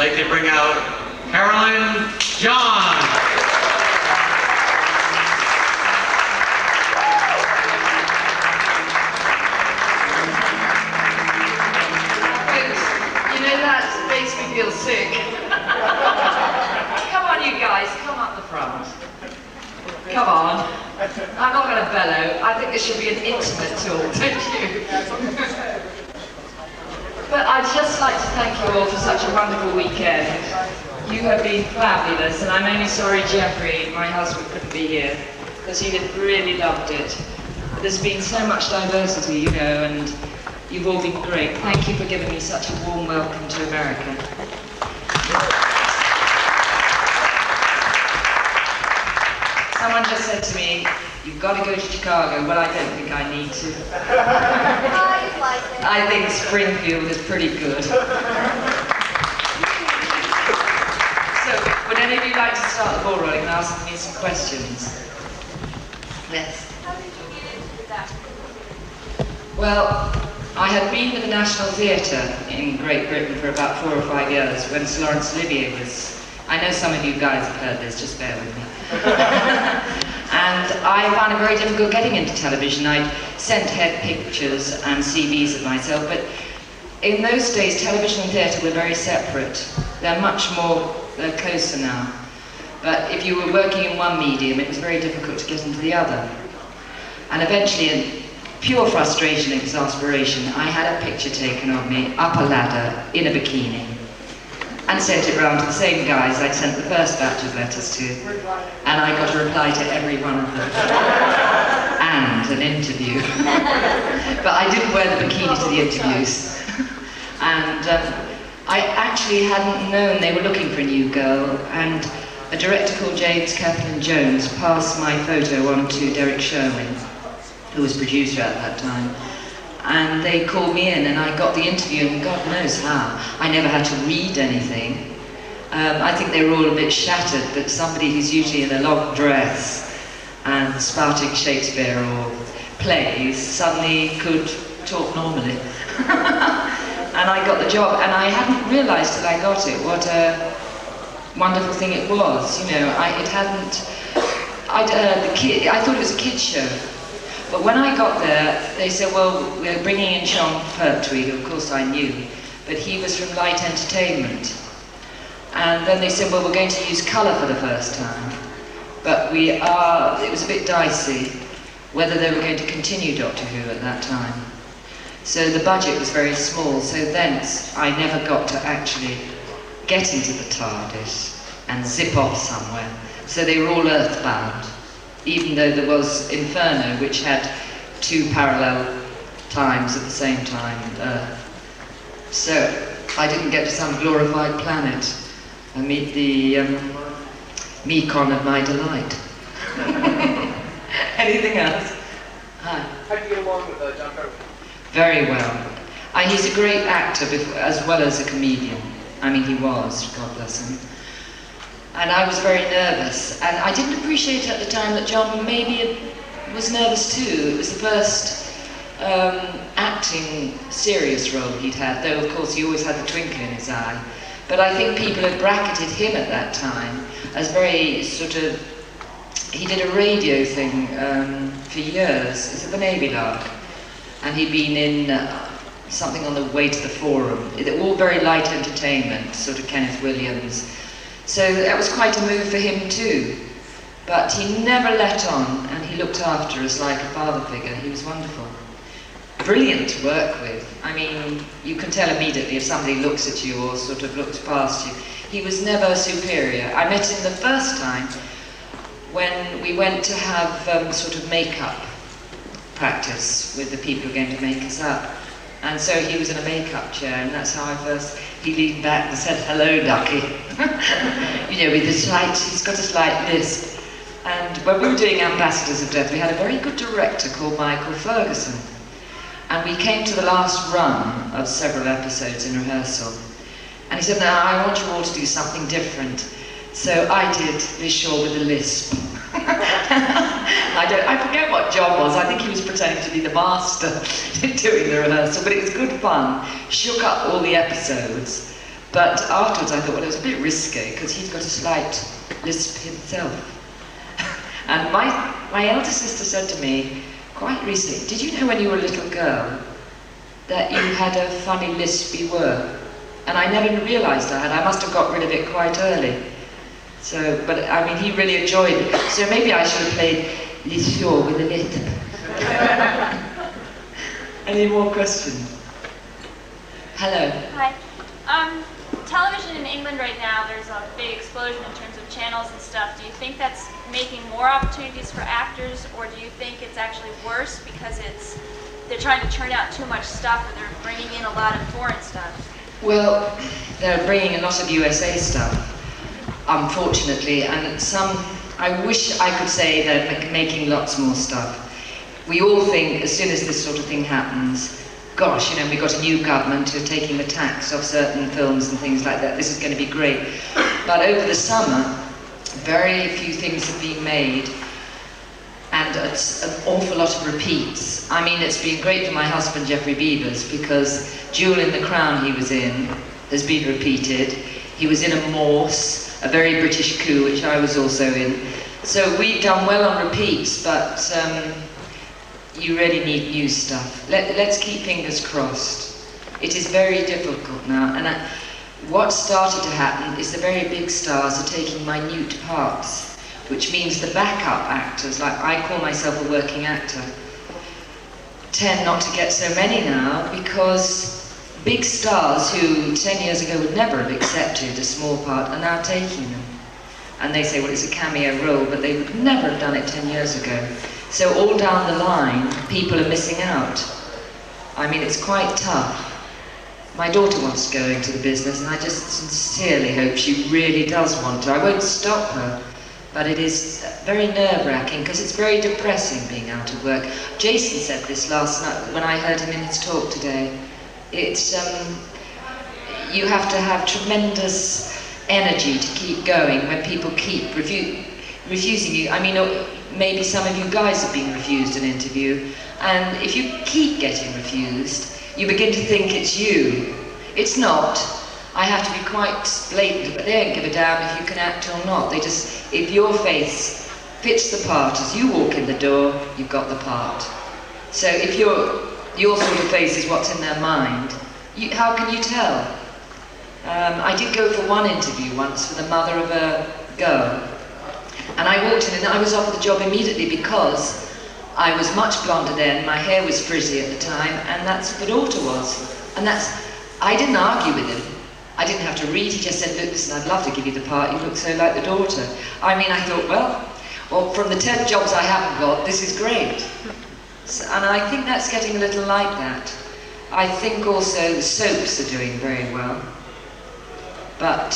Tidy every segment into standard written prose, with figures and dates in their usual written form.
like to bring out Carolyn John. That makes me feel sick. Come on, you guys, come up the front. Come on. I'm not going to bellow. I think this should be an intimate talk, don't you? But I'd just like to thank you all for such a wonderful weekend. You have been fabulous, and I'm only sorry Jeffrey, my husband, couldn't be here, because he had really loved it. There's been so much diversity, you know, and you've all been great. Thank you for giving me such a warm welcome to America. Someone just said to me, you've got to go to Chicago. Well, I don't think I need to. I think Springfield is pretty good. So, would any of you like to start the ball rolling and ask me some questions? Yes. How did you get into that? Well, I had been with the National Theatre in Great Britain for about 4 or 5 years when Sir Laurence Olivier was... I know some of you guys have heard this, just bear with me. And I found it very difficult getting into television. I'd sent head pictures and CVs of myself, but in those days television and theatre were very separate. They're much more, they're closer now. But if you were working in one medium, it was very difficult to get into the other. And eventually, in pure frustration and exasperation, I had a picture taken of me up a ladder in a bikini and sent it round to the same guys I'd sent the first batch of letters to, and I got a reply to every one of them and an interview. But I didn't wear the bikini to the interviews. And I actually hadn't known they were looking for a new girl, and a director called James Kathleen Jones passed my photo on to Derek Sherwin, who was producer at that time, and they called me in and I got the interview, and God knows how. I never had to read anything. I think they were all a bit shattered that somebody who's usually in a long dress and spouting Shakespeare or plays suddenly could talk normally. And I got the job, and I hadn't realised till I got it what a wonderful thing it was. You know, I thought it was a kid's show. But when I got there, they said, well, we're bringing in Jon Pertwee, who of course I knew, but he was from Light Entertainment. And then they said, well, we're going to use colour for the first time. But it was a bit dicey whether they were going to continue Doctor Who at that time. So the budget was very small, so thence I never got to actually get into the TARDIS and zip off somewhere. So they were all earthbound, even though there was Inferno, which had 2 parallel times at the same time. So I didn't get to some glorified planet and meet the Mekon of my delight. Anything else? Hi. How do you get along with Jon Pertwee? Very well. He's a great actor as well as a comedian. I mean, he was, God bless him. And I was very nervous, and I didn't appreciate at the time that Jon maybe was nervous too. It was the first acting serious role he'd had, though of course he always had the twinkle in his eye. But I think people had bracketed him at that time as very sort of... He did a radio thing for years. Is it the Navy Lark? And he'd been in something on the way to the Forum. All very light entertainment, sort of Kenneth Williams. So that was quite a move for him too. But he never let on, and he looked after us like a father figure. He was wonderful. Brilliant to work with. I mean, you can tell immediately if somebody looks at you or sort of looks past you. He was never superior. I met him the first time when we went to have sort of makeup practice with the people who were going to make us up. And so he was in a makeup chair, and that's how he leaned back and said, hello, ducky. You know, with he's got a slight lisp. And when we were doing Ambassadors of Death, we had a very good director called Michael Ferguson. And we came to the last run of several episodes in rehearsal. And he said, now, I want you all to do something different. So I did Liz Shaw with a lisp. I forget what Jon was. I think he was pretending to be the master doing the rehearsal, but it was good fun. Shook up all the episodes, But afterwards I thought, well, it was a bit risque, because he's got a slight lisp himself. And my elder sister said to me, quite recently, did you know when you were a little girl that you had a funny lispy word? And I never realised I had. I must have got rid of it quite early. So, but I mean, he really enjoyed it. So maybe I should have played Lisio with a lisp. Any more questions? Hello. Hi. Television in England right now, there's a big explosion in terms of channels and stuff. Do you think that's making more opportunities for actors, or do you think it's actually worse because they're trying to churn out too much stuff, or they're bringing in a lot of foreign stuff? Well, they're bringing a lot of USA stuff, unfortunately, and I wish I could say they're making lots more stuff. We all think, as soon as this sort of thing happens, gosh, you know, we've got a new government who are taking the tax off certain films and things like that. This is going to be great. But over the summer, very few things have been made, and it's an awful lot of repeats. I mean, it's been great for my husband, Jeffrey Beavers, because Jewel in the Crown he was in has been repeated. He was in a Morse, a very British coup, which I was also in. So we've done well on repeats, but you really need new stuff. Let's keep fingers crossed. It is very difficult now, and what started to happen is the very big stars are taking minute parts, which means the backup actors, like I call myself a working actor, tend not to get so many now, because big stars who 10 years ago would never have accepted a small part are now taking them. And they say, well, it's a cameo role, but they would never have done it 10 years ago. So all down the line, people are missing out. I mean, it's quite tough. My daughter wants to go into the business, and I just sincerely hope she really does want to. I won't stop her, but it is very nerve-wracking, because it's very depressing being out of work. Jason said this last night when I heard him in his talk today. It's, you have to have tremendous energy to keep going when people keep refusing you. I mean, maybe some of you guys have been refused an interview, and if you keep getting refused, you begin to think it's you. It's not. I have to be quite blatant, but they don't give a damn if you can act or not. They just, if your face fits the part as you walk in the door, you've got the part. So if your sort of face is what's in their mind, how can you tell? I did go for one interview once for the mother of a girl, and I walked in and I was offered the job immediately because I was much blonder then, my hair was frizzy at the time, and that's what the daughter was. And I didn't argue with him. I didn't have to read, he just said, look, listen, I'd love to give you the part, you look so like the daughter. I mean, I thought, well, from the 10 jobs I haven't got, this is great. So, and I think that's getting a little like that. I think also the soaps are doing very well. But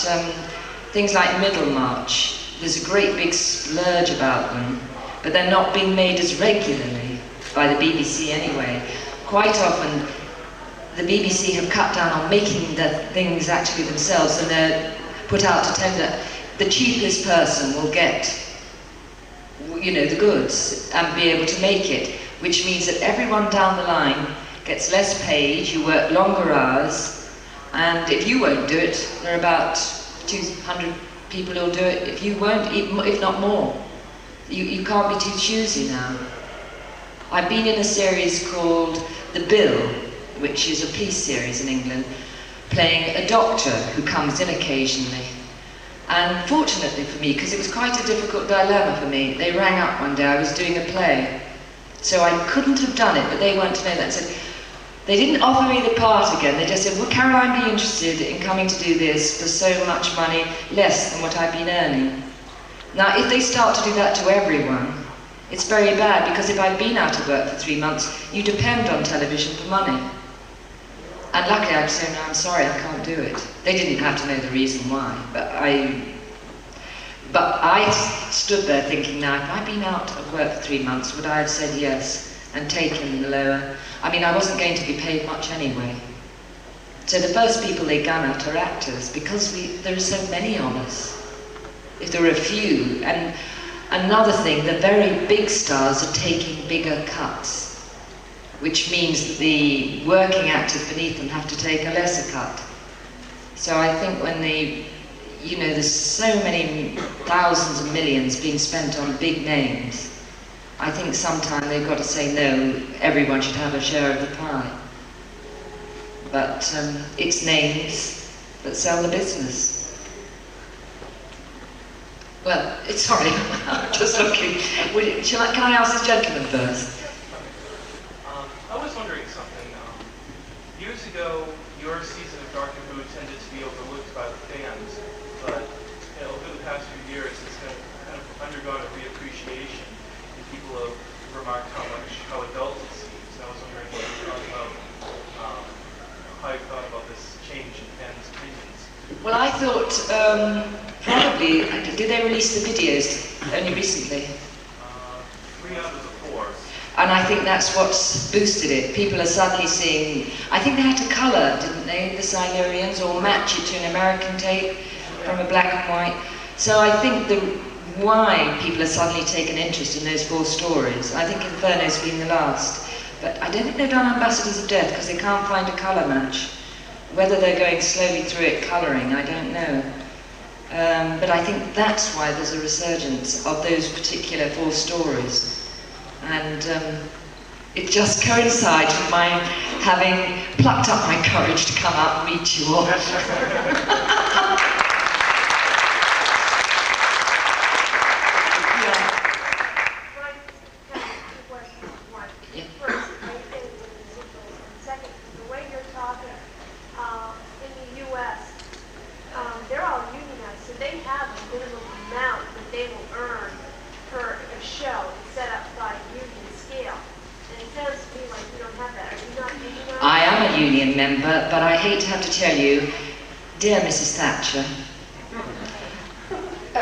things like Middlemarch, there's a great big splurge about them, but they're not being made as regularly by the BBC anyway. Quite often, the BBC have cut down on making the things actually themselves, and they're put out to tender. The cheapest person will get, you know, the goods and be able to make it, which means that everyone down the line gets less paid, you work longer hours, and if you won't do it, there are about 200 people who'll do it if you won't, if not more. You can't be too choosy now. I've been in a series called The Bill, which is a police series in England, playing a doctor who comes in occasionally. And fortunately for me, because it was quite a difficult dilemma for me, they rang up one day, I was doing a play, so I couldn't have done it, but they wanted to know that, and said, they didn't offer me the part again, they just said, would Caroline be interested in coming to do this for so much money, less than what I've been earning? Now, if they start to do that to everyone, it's very bad, because if I've been out of work for 3 months, you depend on television for money. And luckily I'd say, no, I'm sorry, I can't do it. They didn't have to know the reason why, but I stood there thinking, now, if I'd been out of work for 3 months, would I have said yes and taken the lower? I mean, I wasn't going to be paid much anyway. So the first people they gun at are actors, because there are so many of us. If there are a few, and another thing, the very big stars are taking bigger cuts, which means that the working actors beneath them have to take a lesser cut. So I think when there's so many thousands of millions being spent on big names, I think sometime they've got to say no, everyone should have a share of the pie. But it's names that sell the business. Well, sorry, I'm just looking. Can I ask this gentleman first? I was wondering something. Years ago, your season of Doctor Who tended to be overlooked by the fans, but over the past few years, it's kind of undergone a reappreciation, and people have remarked how adult it seems. And I was wondering what you thought about how you thought about this change in fans' opinions. Well, I thought probably, did they release the videos only recently? 3 out of the 4. And I think that's what's boosted it. People are suddenly seeing, I think they had to colour, didn't they, the Silurians, or match it to an American tape from a black and white. So I think why people are suddenly taken interest in those 4 stories. I think Inferno's been the last. But I don't think they've done Ambassadors of Death because they can't find a colour match. Whether they're going slowly through it colouring, I don't know. But I think that's why there's a resurgence of those particular 4 stories. And it just coincides with my having plucked up my courage to come out and meet you all. I am a union member, but I hate to have to tell you, dear Mrs. Thatcher,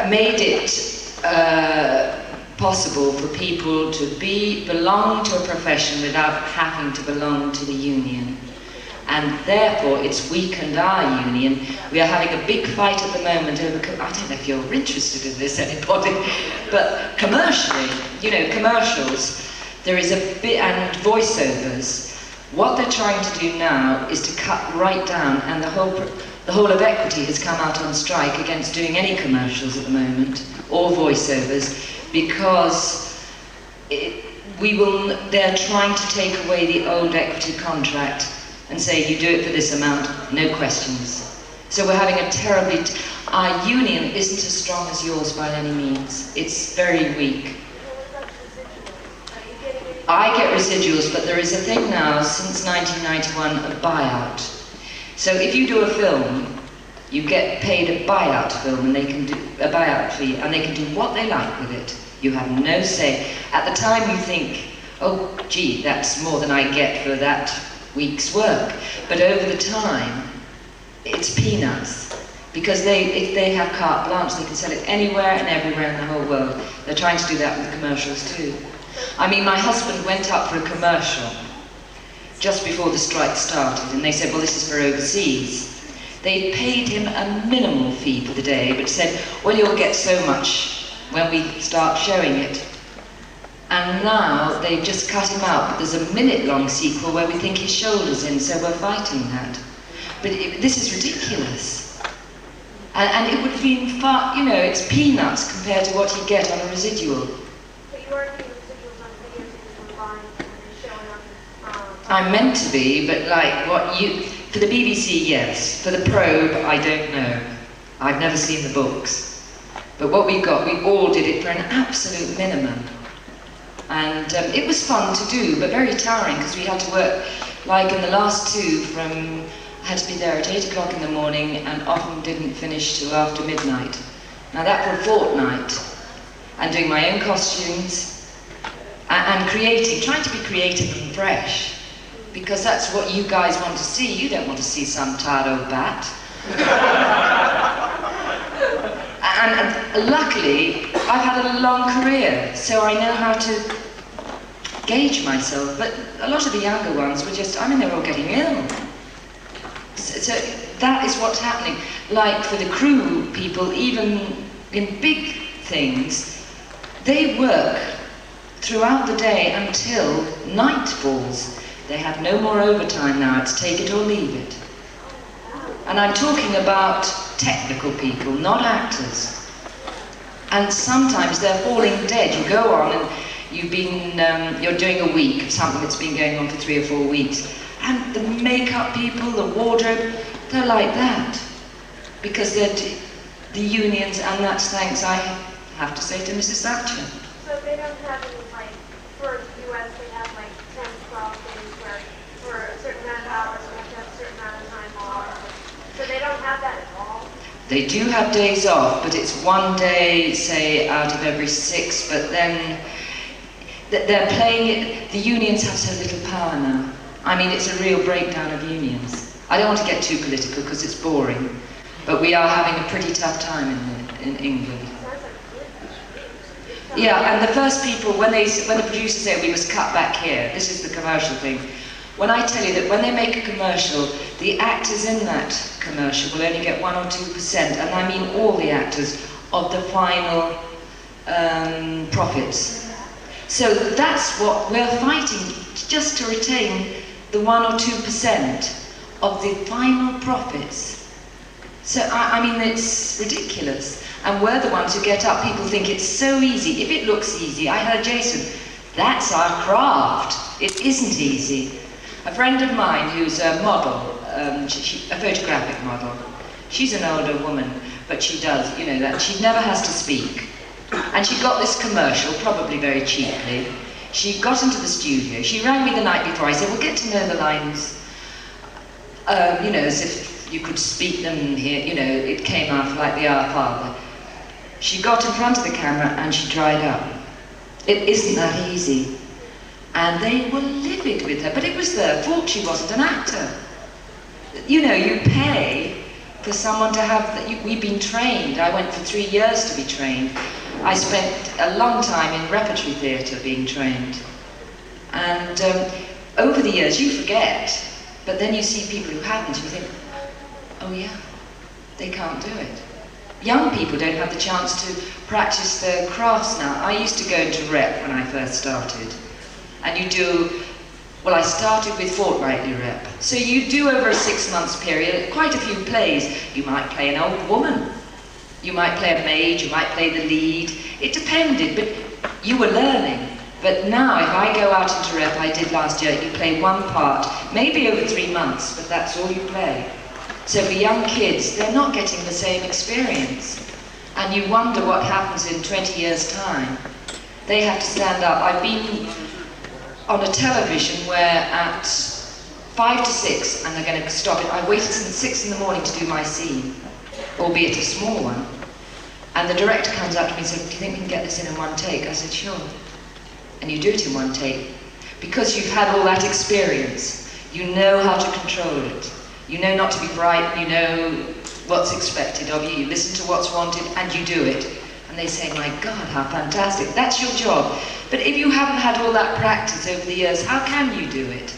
made it possible for people to belong to a profession without having to belong to the union. And therefore, it's weakened our union. We are having a big fight at the moment over, I don't know if you're interested in this, anybody, but commercially, commercials, there is a bit, and voiceovers. What they're trying to do now is to cut right down, and the whole of Equity has come out on strike against doing any commercials at the moment, or voiceovers, because they're trying to take away the old Equity contract and say, you do it for this amount, no questions. So we're having our union isn't as strong as yours by any means. It's very weak. I get residuals, but there is a thing now, since 1991, a buyout. So if you do a film, you get paid a buyout film, and they can do a buyout fee, and they can do what they like with it. You have no say. At the time you think, oh gee, that's more than I get for that week's work. But over the time, it's peanuts. Because if they have carte blanche, they can sell it anywhere and everywhere in the whole world. They're trying to do that with commercials too. I mean, my husband went up for a commercial just before the strike started, and they said, well, this is for overseas. They paid him a minimal fee for the day, but said, well, you'll get so much when we start showing it. And now they've just cut him out, but there's a minute-long sequel where we think his shoulder's in, so we're fighting that. But this is ridiculous. And it would be far, it's peanuts compared to what he'd get on a residual. But you are getting residuals on videos that you were buying and showing up. I'm meant to be, but for the BBC, yes. For the Probe, I don't know. I've never seen the books. But what we got, we all did it for an absolute minimum. And it was fun to do, but very tiring, because we had to work, like in the last 2, I had to be there at 8 o'clock in the morning, and often didn't finish till after midnight. Now that for a fortnight, and doing my own costumes, and trying to be creative and fresh, because that's what you guys want to see. You don't want to see some tired old bat. And luckily, I've had a long career, so I know how to gauge myself. But a lot of the younger ones were they're all getting ill. So that is what's happening. Like for the crew people, even in big things, they work throughout the day until night falls. They have no more overtime now. It's take it or leave it. And I'm talking about technical people, not actors. And sometimes they're falling dead. You go on and you're doing a week of something that's been going on for 3 or 4 weeks. And the makeup people, the wardrobe, they're like that. Because they're the unions, and that's thanks, I have to say, to Mrs. Thatcher. So they don't have any, like, for the US, they have like 10, 12 days where for a certain amount of hours, you have to have a certain amount of time off. So they don't have that at all? They do have days off, but it's 1 day, say, out of every 6, but then they're playing it, the unions have so little power now. I mean, it's a real breakdown of unions. I don't want to get too political because it's boring, but we are having a pretty tough time in England. Yeah, and the first people, when the producers say we must cut back here, this is the commercial thing. When I tell you that when they make a commercial, the actors in that commercial will only get 1 or 2%, and I mean all the actors, of the final profits. So that's what we're fighting, just to retain the 1 or 2% of the final profits. So, I mean, it's ridiculous. And we're the ones who get up. People think it's so easy. If it looks easy, I heard Jason, that's our craft. It isn't easy. A friend of mine who's a model, a photographic model, she's an older woman, but she does, you know, that she never has to speak. And she got this commercial, probably very cheaply. She got into the studio. She rang me the night before. I said, well, get to know the lines, you know, as if you could speak them here, you know, it came out like the Our Father. She got in front of the camera and she dried up. It isn't that easy. And they were livid with her, but it was their fault she wasn't an actor. You know, you pay for someone to have, we've been trained. I went for 3 years to be trained. I spent a long time in repertory theatre being trained. And over the years you forget, but then you see people who haven't, you think, oh yeah, they can't do it. Young people don't have the chance to practice their crafts now. I used to go into rep when I first started. And you do, well, I started with fortnightly rep. So you do over a 6 months period, quite a few plays. You might play an old woman. You might play a maid, you might play the lead. It depended, but you were learning. But now, if I go out into rep, I did last year, you play one part, maybe over 3 months, but that's all you play. So for young kids, they're not getting the same experience. And you wonder what happens in 20 years' time. They have to stand up. I've been on a television where at 5 to 6, and they're going to stop it. I waited since 6 in the morning to do my scene, albeit a small one. And the director comes up to me and says, do you think we can get this in 1 take? I said, sure. And you do it in 1 take. Because you've had all that experience, you know how to control it. You know not to be bright, you know what's expected of you, you listen to what's wanted, and you do it. And they say, my God, how fantastic, that's your job. But if you haven't had all that practice over the years, how can you do it?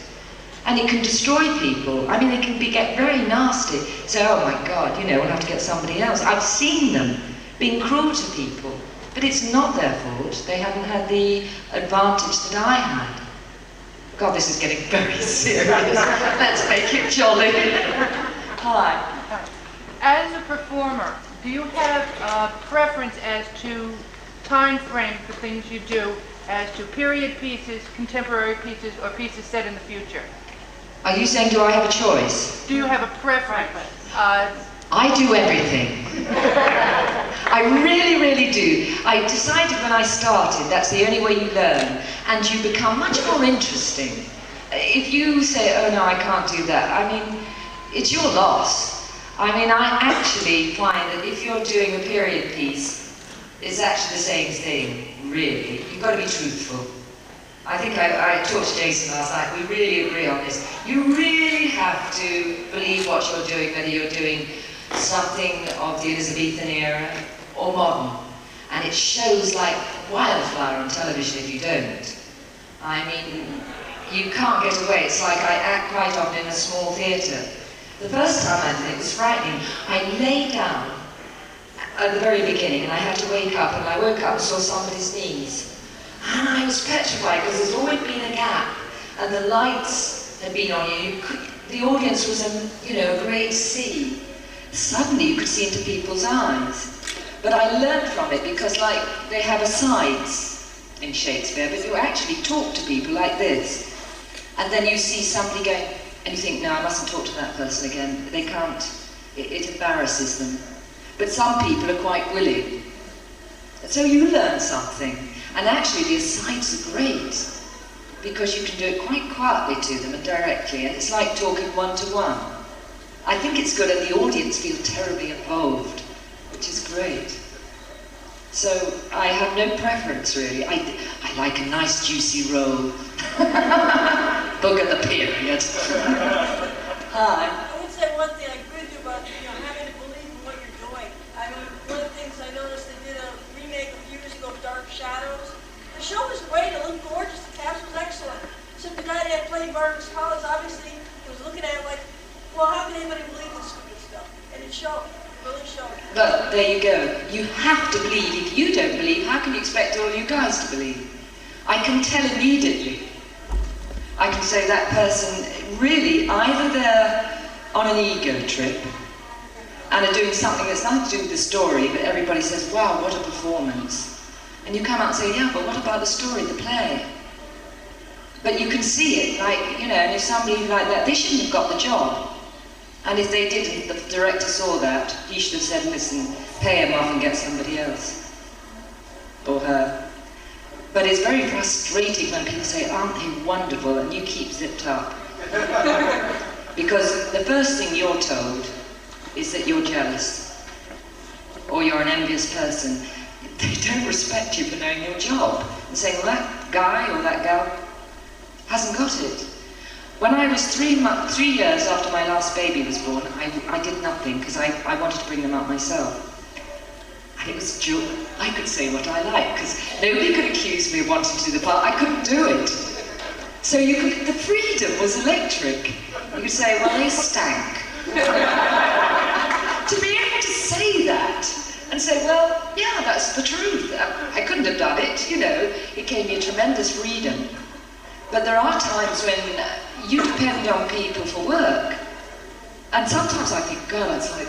And it can destroy people. I mean, they can get very nasty. So, oh my God, you know, we'll have to get somebody else. I've seen them being cruel to people, but it's not their fault. They haven't had the advantage that I had. God, this is getting very serious. Let's make it jolly. Hi. As a performer, do you have a preference as to time frame for things you do, as to period pieces, contemporary pieces, or pieces set in the future? Are you saying, do I have a choice? Do you have a preference? I do everything. I really, really do. I decided when I started that's the only way you learn, and you become much more interesting. If you say, oh no, I can't do that, I mean, it's your loss. I mean, I actually find that if you're doing a period piece, it's actually the same thing, really. You've got to be truthful. I think I talked to Jason last night, we really agree on this. You really have to believe what you're doing, whether you're doing something of the Elizabethan era or modern. And it shows like wildfire on television if you don't. I mean, you can't get away. It's like I act quite often in a small theatre. The first time I did it was frightening. I lay down at the very beginning and I had to wake up, and I woke up and saw somebody's knees. And I was petrified because there's always been a gap and the lights had been on you. the audience was a great sea. Suddenly you could see into people's eyes. But I learned from it because, like, they have asides in Shakespeare, but you actually talk to people like this. And then you see somebody going, and you think, no, I mustn't talk to that person again. They can't, it embarrasses them. But some people are quite willing. So you learn something. And actually the asides are great, because you can do it quite quietly to them and directly, and it's like talking one-to-one. I think it's good, and the audience feel terribly involved, which is great. So I have no preference, really. I like a nice juicy roll. Book of the period. Hi. I would say one thing I agree with you about, having to believe in what you're doing. I mean, one of the things I noticed, they did a remake a few years ago of Dark Shadows. The show was great, it looked gorgeous, the cast was excellent. So the guy that played Martin Collins, obviously, was looking at it like, well, how can anybody believe this stupid stuff? And it showed, it really showed. But there you go. You have to believe. If you don't believe, how can you expect all you guys to believe? I can tell immediately. I can say that person, really, either they're on an ego trip and are doing something that's nothing to do with the story, but everybody says, wow, what a performance. And you come out and say, yeah, but what about the story, the play? But you can see it, like, and if somebody like that, they shouldn't have got the job. And if they didn't, the director saw that, he should have said, listen, pay him off and get somebody else. Or her. But it's very frustrating when people say, aren't they wonderful, and you keep zipped up. Because the first thing you're told is that you're jealous, or you're an envious person. They don't respect you for knowing your job, and saying, well, that guy or that gal hasn't got it. When I was 3 years after my last baby was born, I did nothing, because I wanted to bring them up myself. And it was joy. I could say what I like, because nobody could accuse me of wanting to do the part. I couldn't do it. So the freedom was electric. You could say, well, they stank. To be able to say that, and say, well, yeah, that's the truth. I couldn't have done it, It gave me a tremendous freedom. But there are times when you depend on people for work. And sometimes I think, God, it's like,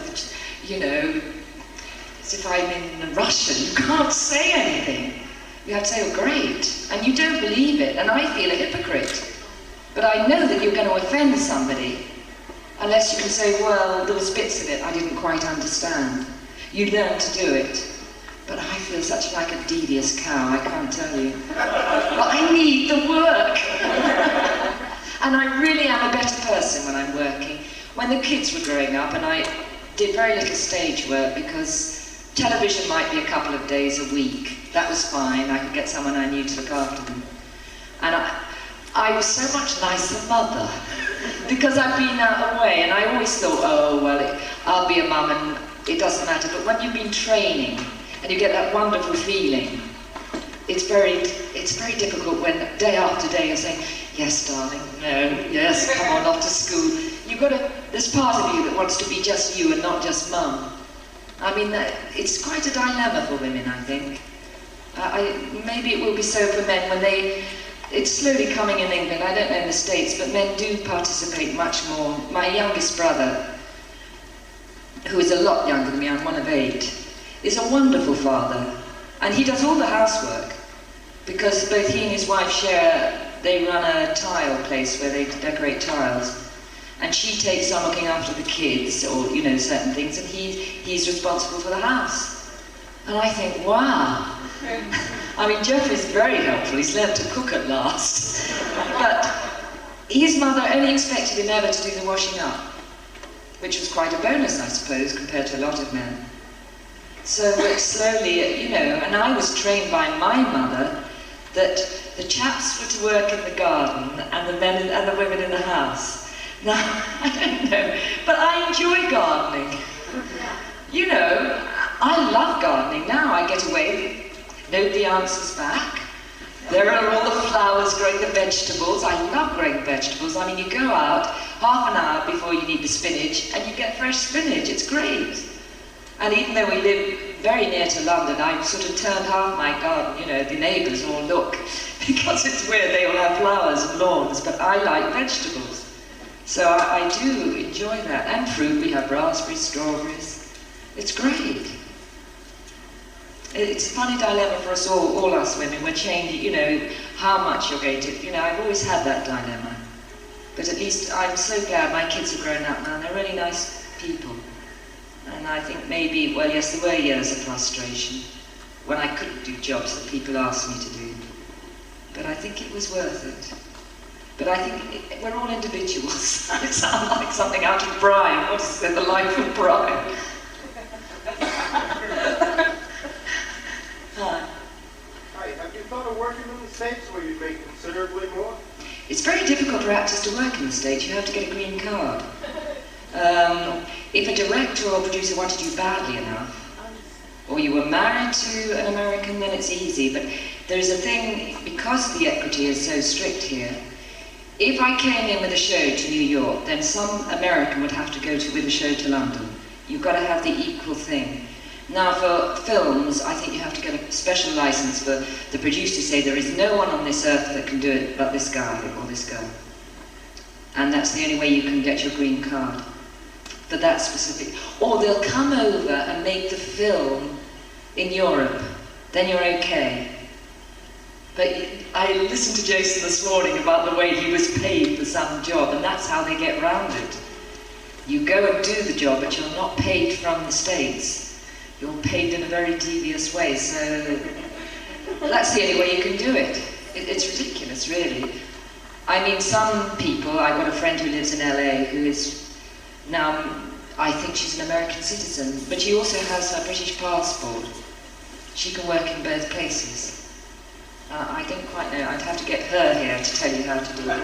as if I'm in Russia, you can't say anything. You have to say, oh, great. And you don't believe it, and I feel a hypocrite. But I know that you're going to offend somebody, unless you can say, well, there was bits of it I didn't quite understand. You learn to do it. But I feel such like a devious cow, I can't tell you. But I need the work. And I really am a better person when I'm working. When the kids were growing up, and I did very little stage work because television might be a couple of days a week. That was fine. I could get someone I knew to look after them. And I was so much nicer mother because I'd been away, and I always thought, oh, well, I'll be a mum and it doesn't matter. But when you've been training and you get that wonderful feeling, it's very difficult when day after day you're saying, yes, darling, no, yes, come on, off to school. There's part of you that wants to be just you and not just mum. I mean, it's quite a dilemma for women, I think. Maybe it will be so for men when it's slowly coming in England, I don't know in the States, but men do participate much more. My youngest brother, who is a lot younger than me, I'm one of 8, is a wonderful father. And he does all the housework, because both he and his wife they run a tile place where they decorate tiles. And she takes on looking after the kids, or, certain things, and he's responsible for the house. And I think, wow. I mean, Geoffrey's very helpful, he's learned to cook at last. But his mother only expected him ever to do the washing up, which was quite a bonus, I suppose, compared to a lot of men. So slowly, and I was trained by my mother that the chaps were to work in the garden and the men and the women in the house. Now, I don't know, but I enjoy gardening. I love gardening now. I get away, nobody answers back. There are all the flowers growing, the vegetables. I love growing vegetables. I mean, you go out half an hour before you need the spinach and you get fresh spinach. It's great. And even though we live very near to London, I've sort of turned half my garden, the neighbours all look, because it's weird, they all have flowers and lawns, but I like vegetables. So I do enjoy that. And fruit, we have raspberries, strawberries. It's great. It's a funny dilemma for us all us women. We're changing, you know, how much you're going to, you know, I've always had that dilemma. But at least I'm so glad my kids are grown up now and they're really nice people. And I think maybe, well, yes, there were years of frustration when I couldn't do jobs that people asked me to do. But I think it was worth it. But I think we're all individuals. It sounds like something out of Brian. What is it, The Life of Brian? Hi, have you thought of working in the States where you make considerably more? It's very difficult for actors to work in the States. You have to get a green card. If a director or producer wanted you badly enough, or you were married to an American, then it's easy. But there's a thing, because the equity is so strict here, if I came in with a show to New York, then some American would have to go with a show to London. You've got to have the equal thing. Now for films, I think you have to get a special license for the producer to say there is no one on this earth that can do it but this guy or this girl. And that's the only way you can get your green card. For that specific, or they'll come over and make the film in Europe, then you're okay. But I listened to Jason this morning about the way he was paid for some job, and that's how they get round it. You go and do the job, but you're not paid from the States. You're paid in a very devious way, so that's the only way you can do it. It's ridiculous, really. I mean, some people, I've got a friend who lives in LA who is now, I think she's an American citizen, but she also has her British passport. She can work in both places. I don't quite know. I'd have to get her here to tell you how to do it.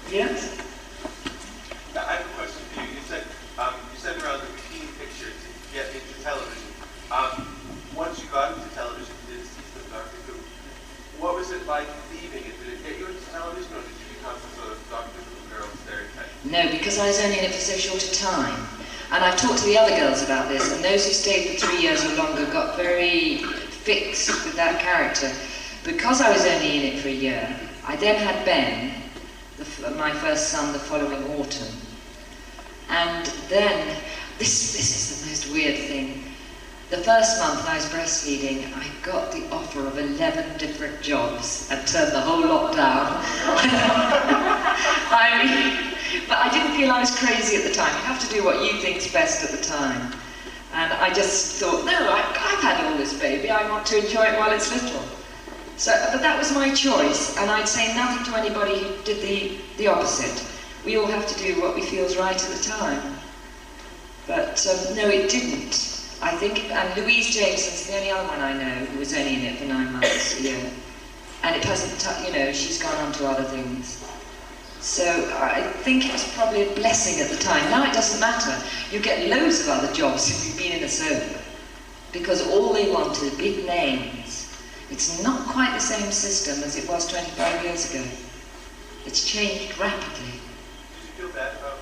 Yes? I have a question for you. You said around the bikini picture to get into television. Once you got into television, you did a season of Doctor Who. What was it like leaving it? Did it get you into television, or did you become some sort of Doctor Who girl stereotype? No, because I was only in it for so short a time. And I've talked to the other girls about this, and those who stayed for 3 years or longer got very fixed with that character. Because I was only in it for a year, I then had Ben, my first son, the following autumn. And then, this is the most weird thing. The first month I was breastfeeding, I got the offer of 11 different jobs and turned the whole lot down. I mean, but I didn't feel I was crazy at the time. You have to do what you think's best at the time. And I just thought, no, I've had all this baby, I want to enjoy it while it's little. So, but that was my choice, and I'd say nothing to anybody who did the opposite. We all have to do what we feel is right at the time. But no, it didn't. I think, and Louise Jameson's the only other one I know who was only in it for 9 months a year. And it hasn't, you know, she's gone on to other things. So I think it was probably a blessing at the time. Now it doesn't matter. You get loads of other jobs if you've been in a soap, because all they want is big names. It's not quite the same system as it was 25 years ago. It's changed rapidly. Did you feel bad about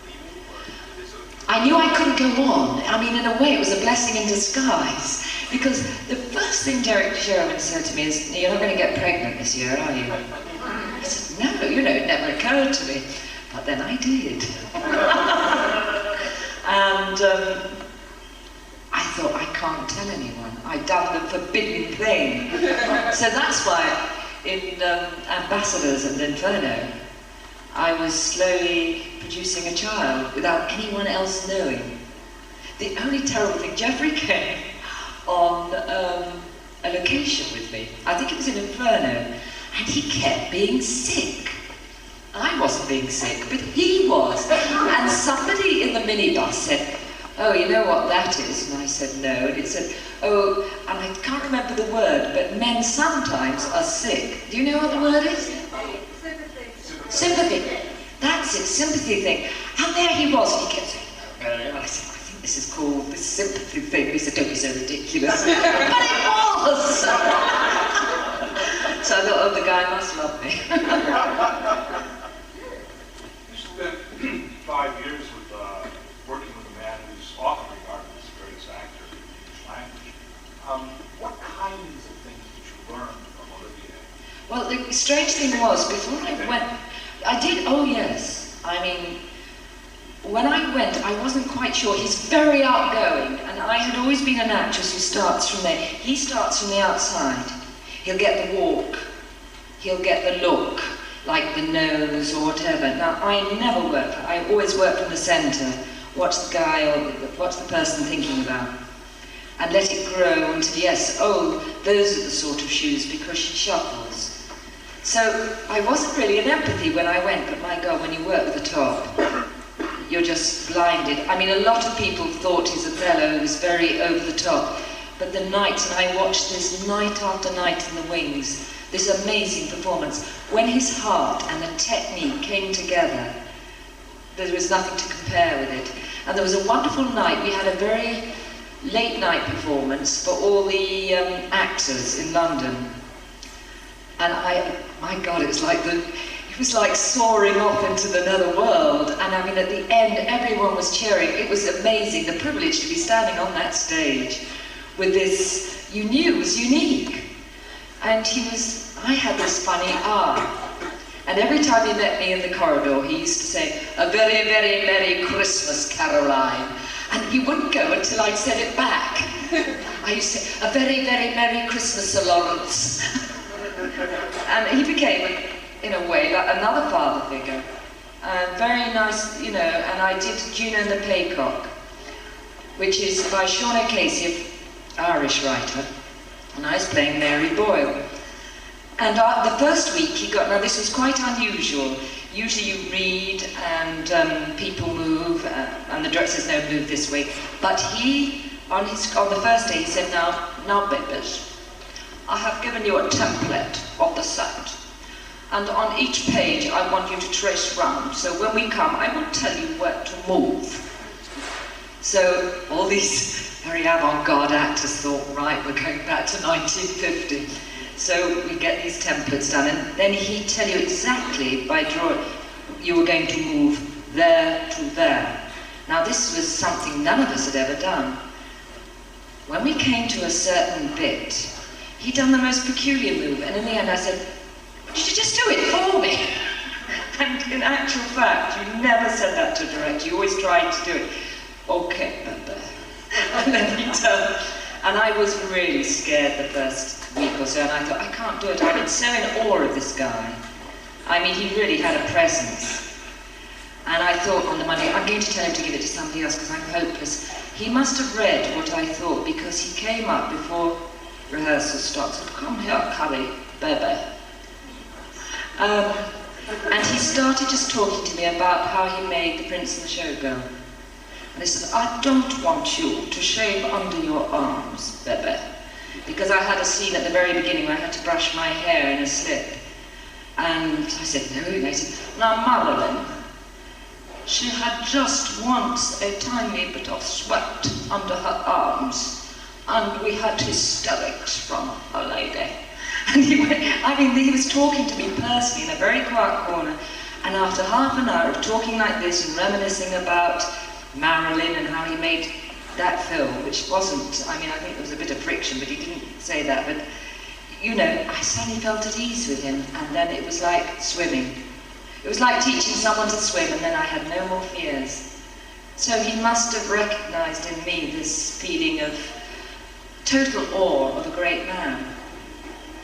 leaving, or did it sort of... I knew I couldn't go on. I mean, in a way, it was a blessing in disguise. Because the first thing Derek Sherwin said to me is, "You're not going to get pregnant this year, are you?" I said, "No, you know, it never occurred to me." But then I did. And I thought, I can't tell anyone. I'd done the forbidden thing. So that's why in Ambassadors and Inferno, I was slowly producing a child without anyone else knowing. The only terrible thing, Jeffrey came on a location with me. I think it was in Inferno, and he kept being sick. I wasn't being sick, but he was. And somebody in the minibus said, "Oh, you know what that is?" And I said, "No." And it said, "Oh," and I can't remember the word, but men sometimes are sick. Do you know what the word is? Sympathy. Sympathy. That's it, sympathy thing. And there he was, and he kept saying, "No." I said, "I think this is called the sympathy thing." He said, "Don't be so ridiculous." But it was! So I thought, oh, the guy must love me. You spent 5 years with working with a man who's often regarded as the greatest actor in English language. What kinds of things did you learn from Olivier? Well, the strange thing was, before I went, I did, oh yes. I mean, when I went, I wasn't quite sure. He's very outgoing, and I had always been an actress who starts from there. He starts from the outside. He'll get the walk, he'll get the look, like the nose or whatever. Now, I never work, I always work from the centre. What's the guy or what's the person thinking about? And let it grow until, yes, oh, those are the sort of shoes, because she shuffles. So I wasn't really in empathy when I went, but my God, when you work with the top, you're just blinded. I mean, a lot of people thought his Othello was very over the top, but the nights, and I watched this night after night in the wings, this amazing performance, when his heart and the technique came together, there was nothing to compare with it. And there was a wonderful night. We had a very late night performance for all the actors in London. And my God, it was like soaring off into another world. And I mean, at the end, everyone was cheering. It was amazing, the privilege to be standing on that stage with this, you knew was unique. And I had this funny arm. And every time he met me in the corridor, he used to say, "A very, very Merry Christmas, Caroline." And he wouldn't go until I'd said it back. I used to say, "A very, very Merry Christmas, Sir Lawrence." And he became, in a way, like another father figure. Very nice, you know, and I did Juno and the Paycock, which is by Sean O'Casey, an Irish writer, and I was playing Mary Boyle. And the first week he got, now this was quite unusual. Usually you read and people move, and the director says, "No, move this way." But he, on the first day, he said, now babies, I have given you a template of the set. And on each page I want you to trace round. So when we come, I will tell you where to move. So all these very avant-garde actors thought, right, we're going back to 1950. So we get these templates done, and then he'd tell you exactly by drawing, you were going to move there to there. Now this was something none of us had ever done. When we came to a certain bit, he'd done the most peculiar move, and in the end I said, "Did you just do it for me?" And in actual fact, you never said that to a director, you always tried to do it. "Okay, Baba." And then he'd done. And I was really scared the first week or so, and I thought, I can't do it. I've been so in awe of this guy. I mean, he really had a presence. And I thought on the Monday, I'm going to tell him to give it to somebody else because I'm hopeless. He must have read what I thought, because he came up before rehearsal started, said, "Come here, Curry, baby." And he started just talking to me about how he made The Prince and the Showgirl. And he said, "I don't want you to shave under your arms, baby." Because I had a scene at the very beginning where I had to brush my hair in a slip. And I said, "No." And he said, "Now Marilyn, she had just once a tiny bit of sweat under her arms, and we had hysterics from a lady." And he was talking to me personally in a very quiet corner, and after half an hour of talking like this and reminiscing about Marilyn and how he made that film, which wasn't, I mean, I think there was a bit of friction, but he didn't say that, but, you know, I suddenly felt at ease with him, and then it was like swimming. It was like teaching someone to swim, and then I had no more fears. So he must have recognized in me this feeling of total awe of a great man.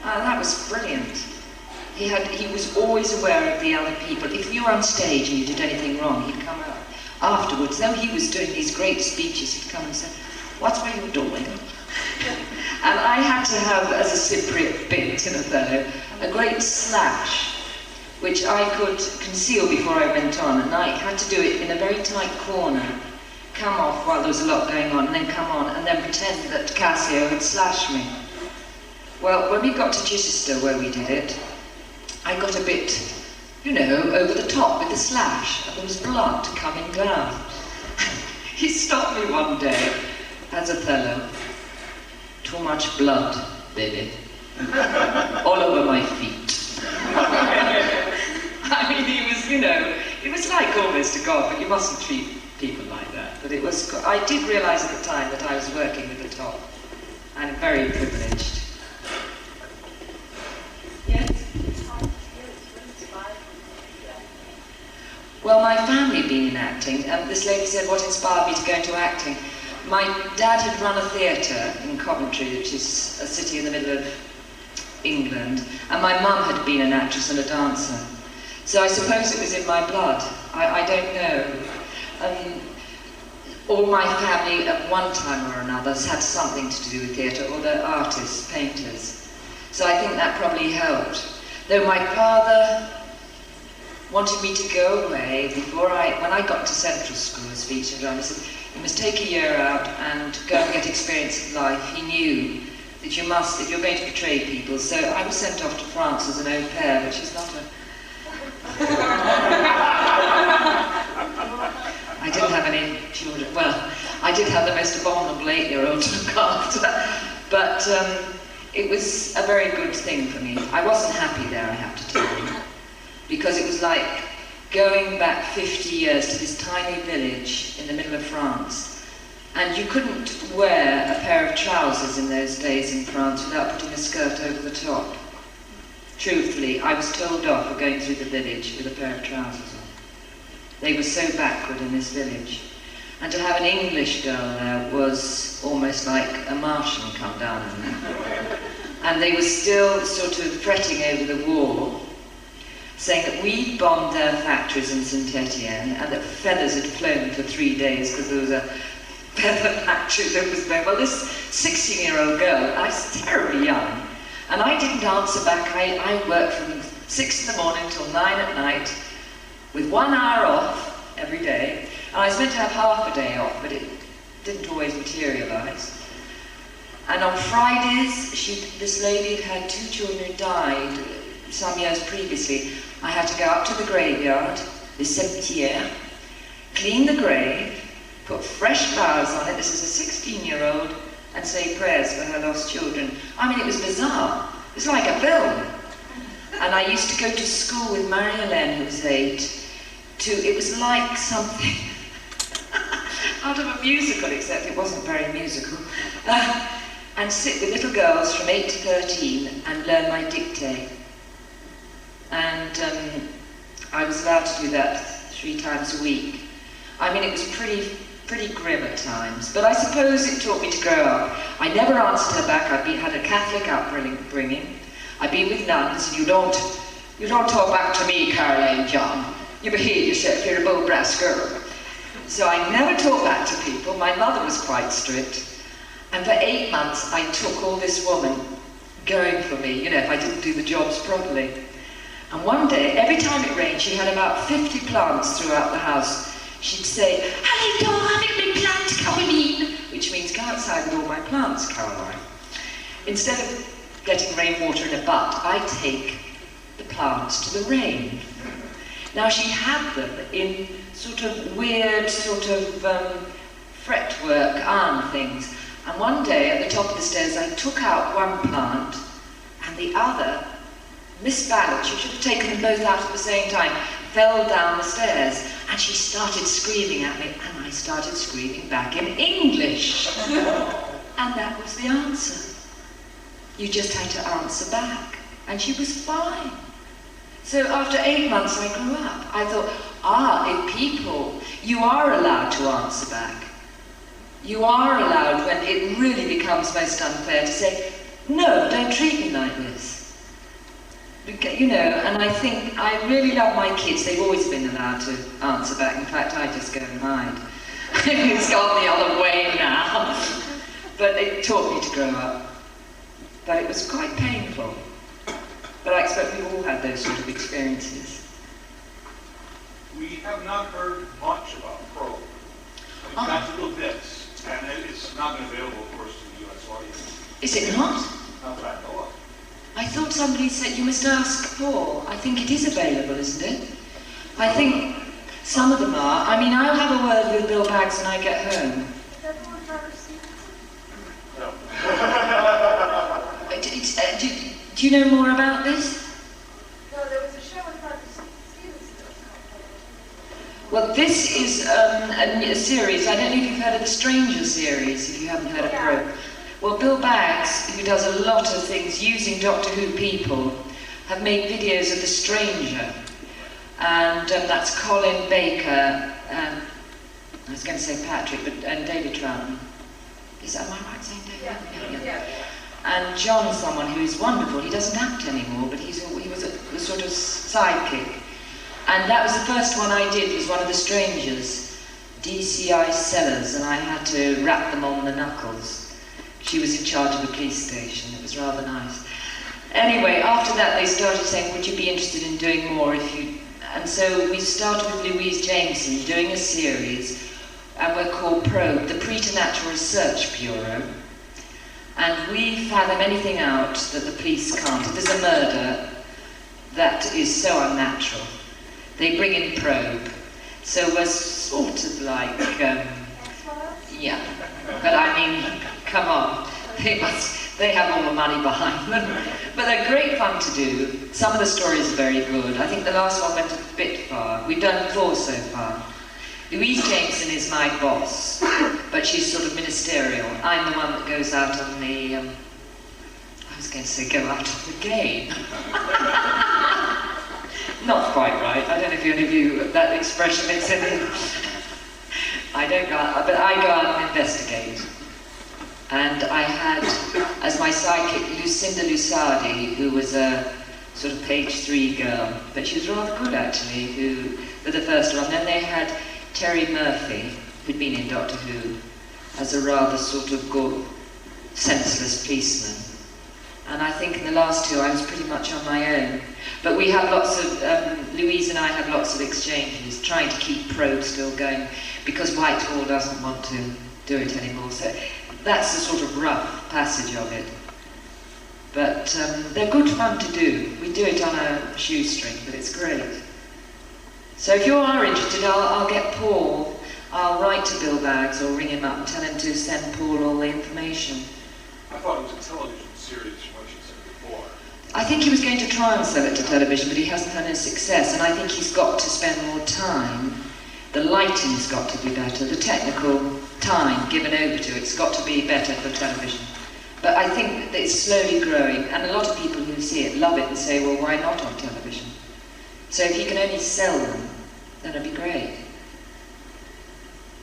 That was brilliant. He was always aware of the other people. If you were on stage and you did anything wrong, he'd come out afterwards. Though he was doing these great speeches, he'd come and say, "What were you doing?" And I had to have, as a Cypriot bit in Othello, a great slash, which I could conceal before I went on, and I had to do it in a very tight corner, come off while there was a lot going on, and then come on, and then pretend that Cassio had slashed me. Well, when we got to Chichester, where we did it, I got a bit, you know, over the top with the slash, and there was blood coming down. He stopped me one day, as Othello. "Too much blood, baby. All over my feet." I mean, he was, you know, it was like almost a god, but you mustn't treat people like that. But it was, I did realise at the time that I was working with the top. I'm very privileged. Yes? Well, my family had been in acting, and this lady said what inspired me to go into acting. My dad had run a theatre in Coventry, which is a city in the middle of England, and my mum had been an actress and a dancer. So I suppose it was in my blood. I don't know. All my family at one time or another has had something to do with theatre, or they're artists, painters. So I think that probably helped. Though my father wanted me to go away when I got to Central School of Speech and Drama, he said, you must take a year out and go and get experience of life. He knew that you must, if you're going to betray people. So I was sent off to France as an au pair, which is not a... I didn't have any children. Well, I did have the most abominable 8-year-old to look after. But it was a very good thing for me. I wasn't happy there, I have to tell you. Because it was like going back 50 years to this tiny village in the middle of France. And you couldn't wear a pair of trousers in those days in France without putting a skirt over the top. Truthfully, I was told off for going through the village with a pair of trousers on. They were so backward in this village. And to have an English girl there was almost like a Martian come down on them. And they were still sort of fretting over the war, saying that we bombed their factories in Saint-Étienne and that feathers had flown for 3 days because there was a feather factory that was there. Well, this 16-year-old girl, I was terribly young, and I didn't answer back. I worked from 6 in the morning till 9 at night with 1 hour off every day, and I was meant to have half a day off, but it didn't always materialise. And on Fridays, this lady had had 2 children who died some years previously. I had to go up to the graveyard, the cimetière, clean the grave, put fresh flowers on it, this is a 16-year-old, and say prayers for her lost children. I mean, it was bizarre. It was like a film. And I used to go to school with Marie-Hélène, who was 8, it was like something out of a musical, except it wasn't very musical, and sit with little girls from 8 to 13 and learn my dictée. And I was allowed to do that 3 times a week. I mean, it was pretty grim at times, but I suppose it taught me to grow up. I never answered her back. Had a Catholic upbringing. I'd been with nuns, and you don't talk back to me, Caroline John. You behave yourself, you're a bold brass girl. So I never talked back to people. My mother was quite strict. And for 8 months, I took all this woman going for me, you know, if I didn't do the jobs properly. And one day, every time it rained, she had about 50 plants throughout the house. She'd say, "Hello, avec mes plantes, Caroline," which means go outside with all my plants, Caroline. Instead of getting rainwater in a butt, I take the plants to the rain. Now she had them in sort of weird, fretwork iron things. And one day at the top of the stairs, I took out one plant and the other misbalanced. She should have taken them both out at the same time, fell down the stairs, and she started screaming at me, and I started screaming back in English. And that was the answer. You just had to answer back, and she was fine. So after 8 months, I grew up. I thought, you are allowed to answer back. You are allowed, when it really becomes most unfair, to say, no, don't treat me like this. You know, and I think I really love my kids. They've always been allowed to answer back. In fact, I just go and hide. It's gone the other way now. But it taught me to grow up. But it was quite painful. But I expect we all had those sort of experiences. We have not heard much about Pro. We've got little bits, and it's not been available, of course, to the U.S. audience. Is it not? Not that I know of. I thought somebody said you must ask Paul. I think it is available, isn't it? I think some of them are. I mean, I'll have a word with Bill Baggs when I get home. Is everyone ever seen No. Do you know more about this? No, there was a show with Roger Stevens. Well, this is a series. I don't know if you've heard of the Stranger series, if you haven't heard of Pro. Well, Bill Baggs, who does a lot of things using Doctor Who people, have made videos of The Stranger. And that's Colin Baker, I was going to say Patrick, and David Troughton. Am I right saying David? Yeah. And John's someone who's wonderful. He doesn't act anymore, but he was a sort of sidekick. And that was the first one I did, was one of the strangers, DCI Sellers, and I had to rap them on the knuckles. She was in charge of a police station. It was rather nice. Anyway, after that they started saying, would you be interested in doing more if you... And so we started with Louise Jameson doing a series, and we're called Probe, the Preternatural Research Bureau. And we fathom anything out that the police can't. If there's a murder that is so unnatural, they bring in Probe. So we're sort of like, yeah, but I mean, come on, they have all the money behind them. But they're great fun to do. Some of the stories are very good. I think the last one went a bit far. We've done 4 so far. Louise Jameson is my boss, but she's sort of ministerial. I'm the one that goes out on the, I was going to say go out on the game. Not quite right. I don't know if any of you, that expression makes any... I don't go out, but I go out and investigate. And I had, as my sidekick, Lucinda Lusardi, who was a sort of page 3 girl, but she was rather good actually, who, for the first one. Then they had Terry Murphy, who'd been in Doctor Who, as a rather sort of good, senseless policeman. And I think in the last 2 I was pretty much on my own. But we have lots of, Louise and I have lots of exchanges, trying to keep Probe still going, because Whitehall doesn't want to do it anymore. So that's the sort of rough passage of it. But they're good fun to do. We do it on a shoestring, but it's great. So if you are interested, I'll get Paul. I'll write to Bill Baggs or ring him up and tell him to send Paul all the information. I thought it was a television series from what you said before. I think he was going to try and sell it to television, but he hasn't had any success, and I think he's got to spend more time. The lighting's got to be better, the technical time given over to it's got to be better for television. But I think that it's slowly growing, and a lot of people who see it love it and say, well, why not on television? So if you can only sell them, then it'd be great.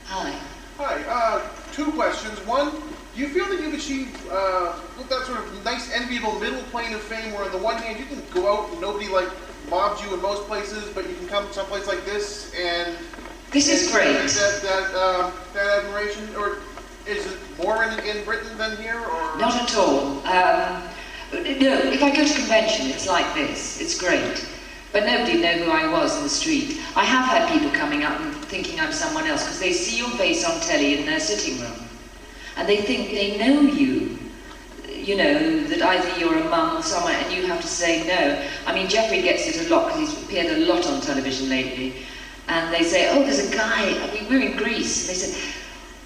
Hi. Hi, 2 questions. One, do you feel that you've achieved that sort of nice, enviable middle plane of fame where on the one hand you can go out and nobody like mobs you in most places, but you can come someplace like this and... This is great. That admiration, or is it more in Britain than here, or...? Not at all. No, if I go to convention, it's like this. It's great. But nobody knew who I was in the street. I have had people coming up and thinking I'm someone else, because they see your face on telly in their sitting room. And they think they know you. You know, that either you're a mum or someone, and you have to say no. I mean, Jeffrey gets it a lot, because he's appeared a lot on television lately. And they say, oh, there's a guy, I mean, we're in Greece. And they said,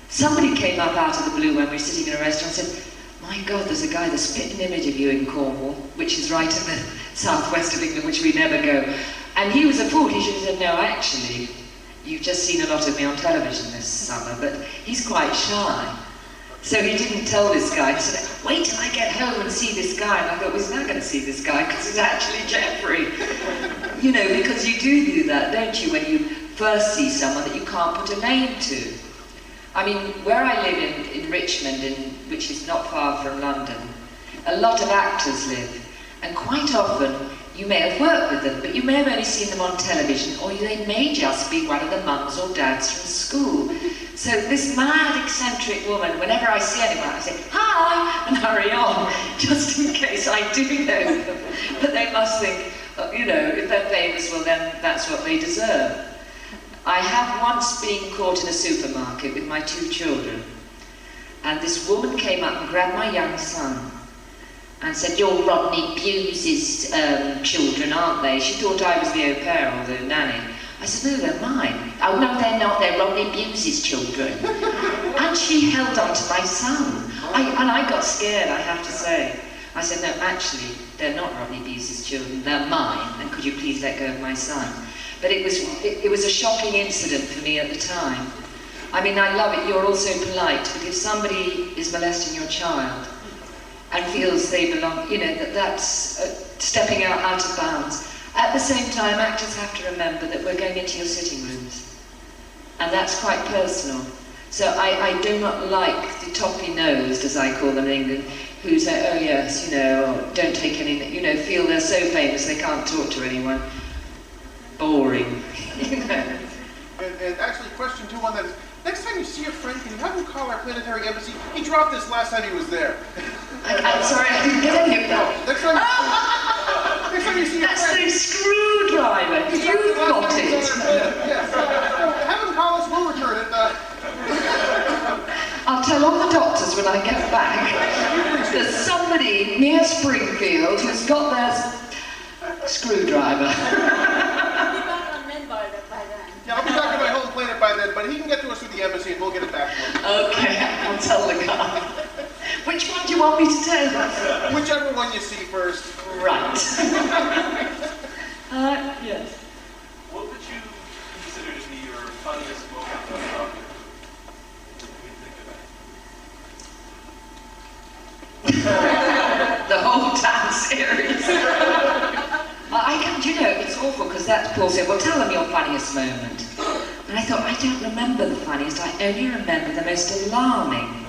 somebody came up out of the blue when we were sitting in a restaurant and said, my God, there's a guy, the spitting image of you in Cornwall, which is right in the southwest of England, which we never go. And he was a fool. He should have said, no, actually, you've just seen a lot of me on television this summer, but he's quite shy. So he didn't tell this guy. He said, wait till I get home and see this guy. And I thought, well, he's not going to see this guy because it's actually Jeffrey. You know, because you do that, don't you, when you first see someone that you can't put a name to. I mean, where I live in Richmond, which is not far from London, a lot of actors live. And quite often, you may have worked with them, but you may have only seen them on television, or they may just be one of the mums or dads from school. So this mad, eccentric woman, whenever I see anyone, I say, hi, and hurry on, just in case I do know them. But they must think, you know, if they're famous, well then that's what they deserve. I have once been caught in a supermarket with my 2 children, and this woman came up and grabbed my young son and said, you're Rodney Bewes' children, aren't they? She thought I was the au pair or the nanny. I said, no, they're mine. Oh, no, they're not. They're Rodney Bewes' children. And she held on to my son. And I got scared, I have to say. I said, no, actually, they're not Rodney Bewes' children. They're mine. And could you please let go of my son? But it was a shocking incident for me at the time. I mean, I love it. You're also polite. But if somebody is molesting your child and feels they belong, you know, that's stepping out of bounds. At the same time, actors have to remember that we're going into your sitting rooms. And that's quite personal. So I do not like the toppy-nosed, as I call them in England, who say, oh yes, you know, don't take any, you know, feel they're so famous they can't talk to anyone. Boring, you know. And actually, question 2 on that is, next time you see a friend, can you have him call our planetary embassy? He dropped this last time he was there. I'm sorry, I didn't get any of that. Next time you see a That's friend... the screwdriver. You've got it. Yes. Have him call us, we'll return it. I'll tell all the doctors when I get back. There's somebody near Springfield who's got their screwdriver. I'll be back on men by then. Yeah, I'll be back on my home planet by then, but he can get to us through the embassy and we'll get it back to him. Okay, I'll tell the guy. Which one do you want me to tell? Whichever one you see first. Right. Yes. What would you consider to be your funniest moment of Doctor Who? What do you think of that? The whole damn series. Do you know, it's awful because that Paul said, well, tell them your funniest moment. And I thought, I don't remember the funniest, I only remember the most alarming.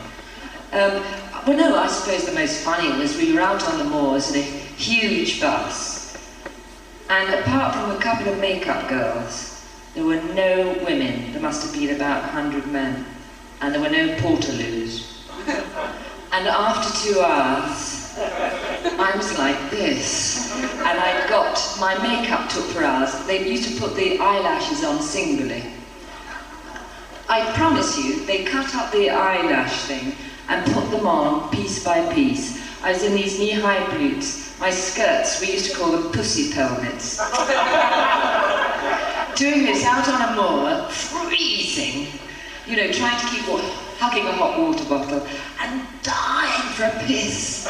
Well, no, I suppose the most funny was we were out on the moors in a huge bus. And apart from a couple of makeup girls, there were no women. There must have been about 100 men. And there were no portaloos. And after 2 hours, I was like this. And I'd got, my makeup took for hours. They used to put the eyelashes on singly. I promise you, they cut up the eyelash thing and put them on piece by piece. I was in these knee-high boots. My skirts, we used to call them pussy pelmets. Doing this out on a moor, freezing, you know, trying to keep hugging a hot water bottle and dying for a piss.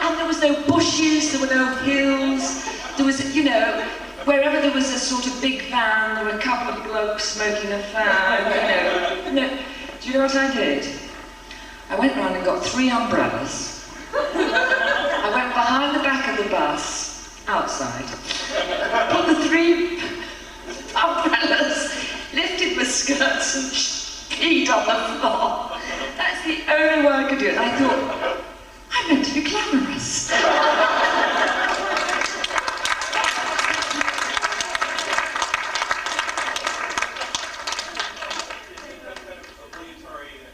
And there was no bushes, there were no hills, there was, you know, wherever there was a sort of big van, there were a couple of blokes smoking a fan, you know. No, do you know what I did? I went round and got 3 umbrellas. I went behind the back of the bus, outside, put the 3 umbrellas, lifted my skirts and peed on the floor. That's the only way I could do it. I thought, I'm meant to be glamorous.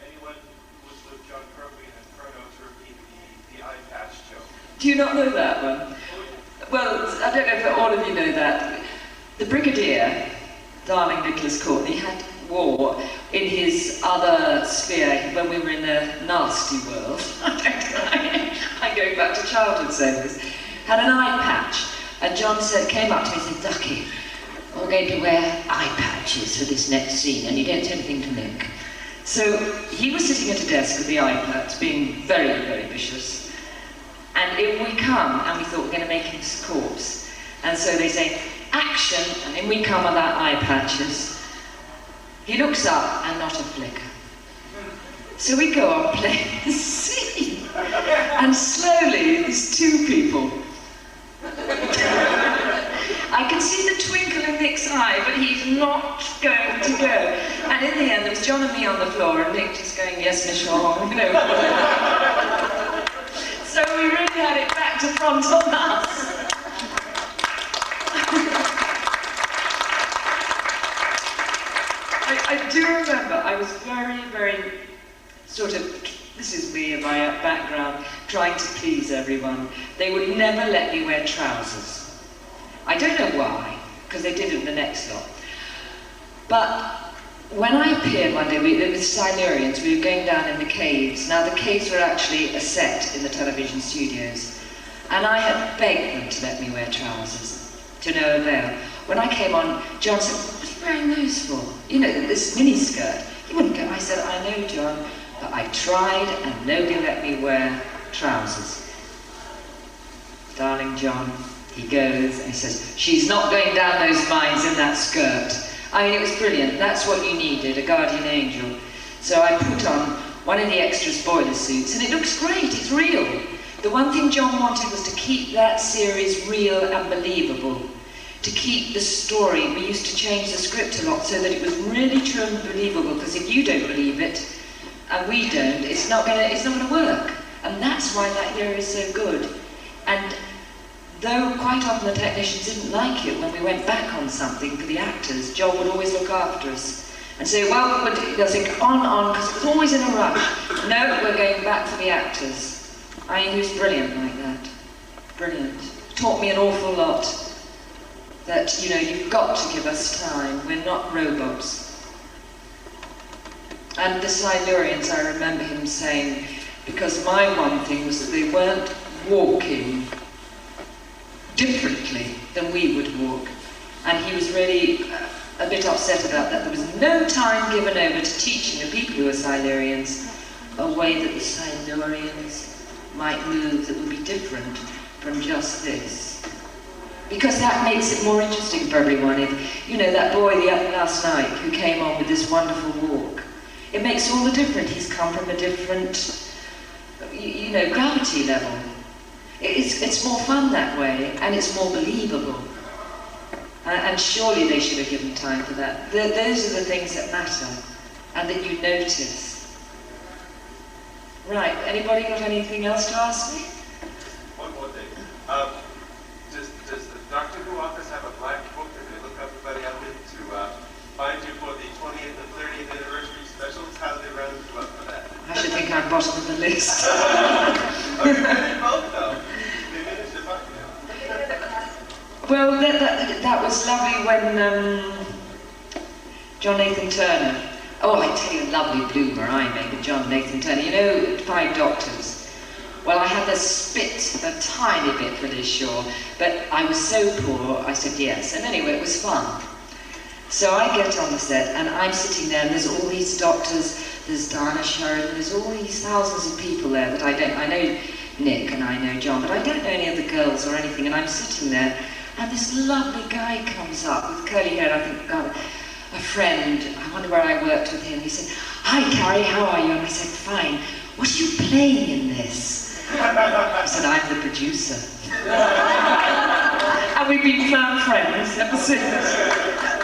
Anyone who was with Jon Pertwee and Inferno to repeat the eye patch joke? Do you not know that one? Well, I don't know if all of you know that. The Brigadier, darling Nicholas Courtney, had war in his other sphere when we were in the nasty world. I'm going back to childhood service. Had an eye patch, and John came up to me and said, Ducky, we're going to wear eye patches for this next scene, and you don't say anything to Nick. So he was sitting at a desk with the eye patch, being very, very vicious. And in we come, and we thought we're going to make him a corpse. And so they say, action, and in we come with our eye patches. He looks up, and not a flicker. So we go on playing the scene. And slowly, these 2 people. I can see the twinkle in Nick's eye, but he's not going to go. And in the end, there was John and me on the floor, and Nick just going, yes, Miss Shaw, you know. So we really had it back to front on us. I do remember I was very, very sort of, this is me and my background, trying to please everyone. They would never let me wear trousers. I don't know why, because they did it in the next lot. But when I appeared one day, there was Silurians, we were going down in the caves. Now the caves were actually a set in the television studios. And I had begged them to let me wear trousers, to no avail. When I came on, John said, what are you wearing those for? You know, this mini skirt. He wouldn't go. I said, I know, John, but I tried and nobody let me wear trousers. Darling John, he goes and he says, she's not going down those mines in that skirt. I mean, it was brilliant. That's what you needed, a guardian angel. So I put on one of the extra spoiler suits, and it looks great, it's real. The one thing Jon wanted was to keep that series real and believable, to keep the story. We used to change the script a lot so that it was really true and believable, because if you don't believe it, and we don't, it's not gonna work. And that's why that year is so good. And though quite often the technicians didn't like it when we went back on something for the actors, Jon would always look after us and say, well, they'll think, on, because it was always in a rush. No, we're going back for the actors. He was brilliant like that. Brilliant. Taught me an awful lot. That, you know, you've got to give us time. We're not robots. And the Silurians, I remember him saying, because my one thing was that they weren't walking differently than we would walk. And he was really a bit upset about that. There was no time given over to teaching the people who were Silurians a way that the Silurians might move that would be different from just this. Because that makes it more interesting for everyone. If, you know, that boy last night who came on with this wonderful walk, it makes all the difference. He's come from a different, you know, gravity level. It's more fun that way, and it's more believable. And surely they should have given time for that. Those are the things that matter, and that you notice. Right, anybody got anything else to ask me? One more thing. Does the Doctor Who office have a black book that they look everybody up in to find you for the 20th and 30th anniversary specials? How do they round you up for that? I should think I'm bottom of the list. Oh, you did both though. They managed to find you. Well, that was lovely when John Nathan Turner. Oh, I tell you, a lovely bloomer I made with John Nathan Turner. You know, 5 Doctors. Well, I had to spit a tiny bit for this, sure, but I was so poor, I said yes. And anyway, it was fun. So I get on the set, and I'm sitting there, and there's all these doctors, there's Diana Sheridan, there's all these thousands of people there that I know Nick and I know John, but I don't know any of the girls or anything, and I'm sitting there, and this lovely guy comes up with curly hair, I think, God, a friend, I wonder where I worked with him. He said, "Hi Carrie, how are you?" And I said, "Fine. What are you playing in this?" I said, "I'm the producer." And we've been firm friends ever since.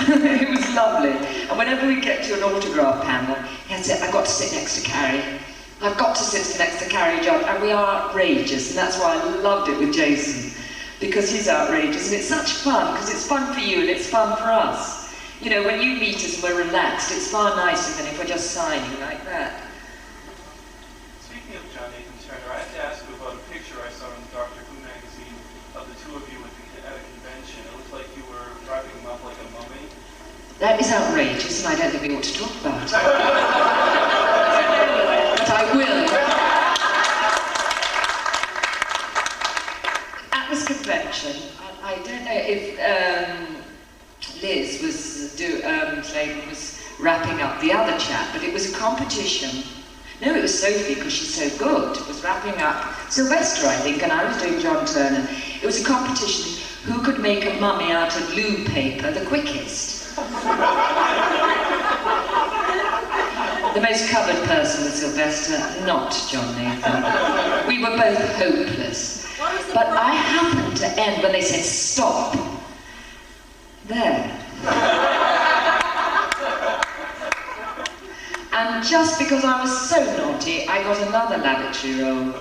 It was lovely. And whenever we get to an autograph panel, he'd say, "I've got to sit next to Carrie. I've got to sit next to Carrie, John." And we are outrageous, and that's why I loved it with Jason, because he's outrageous, and it's such fun, because it's fun for you and it's fun for us. You know, when you meet us and we're relaxed, it's far nicer than if we're just signing like that. Speaking of Jon Nathan Turner, I have to ask you about a picture I saw in the Doctor Who magazine of the two of you at a convention. It looked like you were wrapping him up like a mummy. That is outrageous, and I don't think we ought to talk about it. But I will. At this convention, I don't know if Liz was wrapping up the other chap, but it was a competition. No, it was Sophie, because she's so good, was wrapping up Sylvester, I think, and I was doing John Turner. It was a competition, who could make a mummy out of loo paper the quickest. The most covered person was Sylvester, not John Nathan. We were both hopeless. But I happened to end when they said, "Stop." There. And just because I was so naughty, I got another lavatory roll.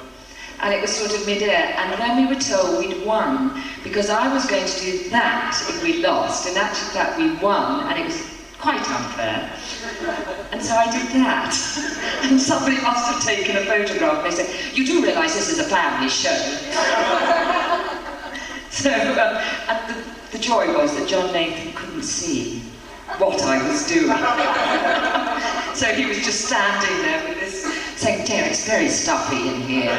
And it was sort of mid-air. And then we were told we'd won, because I was going to do that if we lost. In actual fact, we won, and it was quite unfair. And so I did that. And somebody must have taken a photograph. And they said, "You do realise this is a family show." So, and the joy was that John Nathan couldn't see what I was doing. So he was just standing there with this, saying, "Dear, it's very stuffy in here."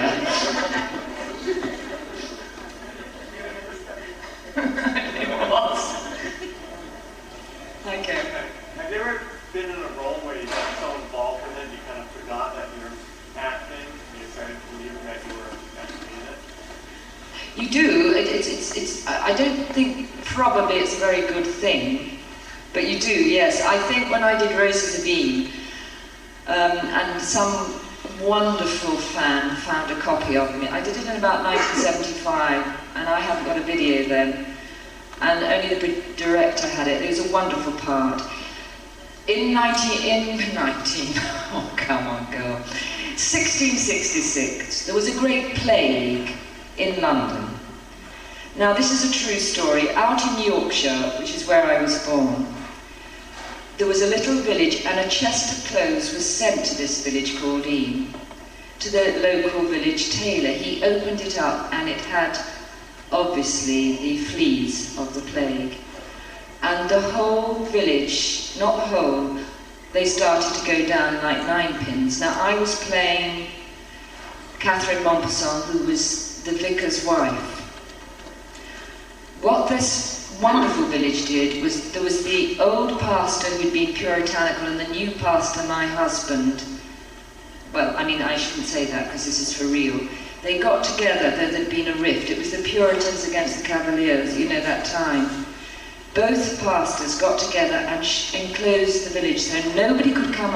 It was. Okay. Have you ever been in a role where you got so involved in it, you kind of forgot that you're acting, and you started believing that you were actually in it? You do. I don't think probably it's a very good thing, but you do, yes. I think when I did Roses of Bean, and some wonderful fan found a copy of me. I did it in about 1975, and I haven't got a video then, and only the director had it. It was a wonderful part. Oh, come on, girl. 1666, there was a great plague in London. Now, this is a true story. Out in Yorkshire, which is where I was born, there was a little village, and a chest of clothes was sent to this village called Eam, to the local village tailor. He opened it up, and it had, obviously, the fleas of the plague. And the whole village, not whole, they started to go down like 9 pins. Now, I was playing Catherine Montpesson, who was the vicar's wife. What this wonderful village did was, there was the old pastor who'd been puritanical, and the new pastor, my husband. Well, I mean, I shouldn't say that because this is for real. They got together, though there'd been a rift. It was the Puritans against the Cavaliers, you know, that time. Both pastors got together and enclosed the village so nobody could come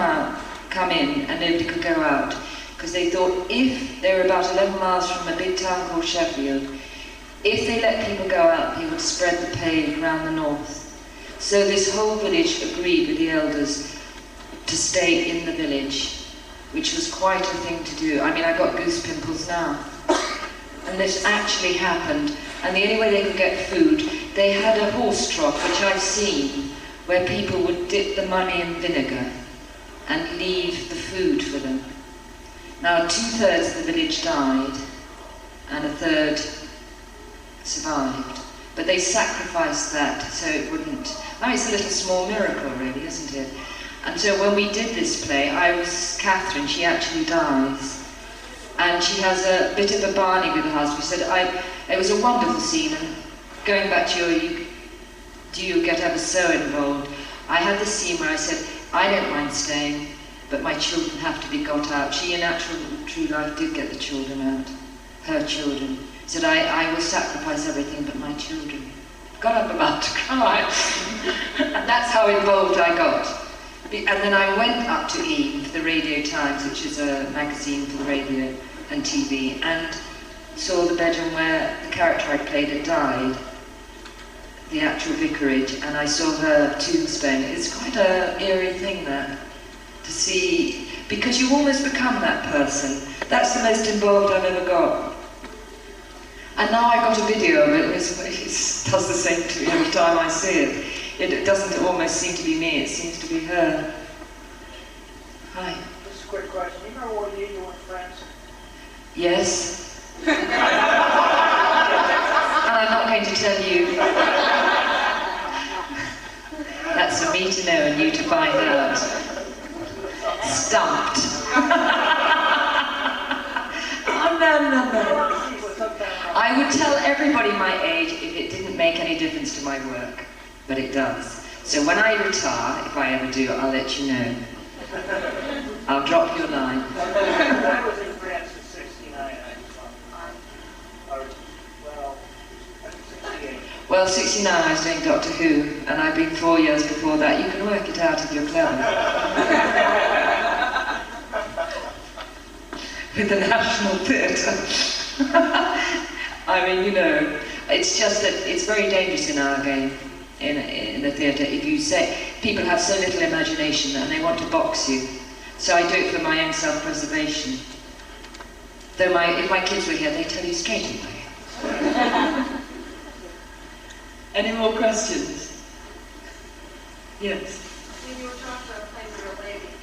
in, and nobody could go out. Because they thought if they were about 11 miles from a big town called Sheffield, if they let people go out, they would spread the plague around the north. So this whole village agreed with the elders to stay in the village, which was quite a thing to do. I mean, I got goose pimples now. And this actually happened. And the only way they could get food, they had a horse trough, which I've seen, where people would dip the money in vinegar and leave the food for them. Now, 2/3 of the village died, and 1/3 survived. But they sacrificed that so it wouldn't... I mean, it's a little small miracle, really, isn't it? And so when we did this play, I was Catherine. She actually dies. And she has a bit of a Barney with her husband. She said, it was a wonderful scene, and going back to do you get ever so involved? I had this scene where I said, I don't mind staying, but my children have to be got out. She, in actual true life, did get the children out, her children. Said, I will sacrifice everything but my children. Got up about to cry. And that's how involved I got. And then I went up to Eam for the Radio Times, which is a magazine for the radio and TV, and saw the bedroom where the character I played had died, the actual vicarage, and I saw her tombstone. It's quite an eerie thing, that, to see, because you almost become that person. That's the most involved I've ever got. And now I got a video of it, and it does the same to me every time I see it. It doesn't almost seem to be me, it seems to be her. Hi. Just a quick question. You remember what year you were friends? Yes. And I'm not going to tell you. That's for me to know and you to find out. Stumped. Oh, no. I would tell everybody my age if it didn't make any difference to my work. But it does. So when I retire, if I ever do, I'll let you know. I'll drop your line. I was in France in 69. Well, 69 I was doing Doctor Who, and I've been 4 years before that. You can work it out if you're clever. With the National Theatre. I mean, you know, it's just that it's very dangerous in our game. In the theatre, if you say, people have so little imagination and they want to box you. So I do it for my own self-preservation. Though if my kids were here, they'd tell you straight away. Any more questions? Yes. When you were talking about playing with a lady,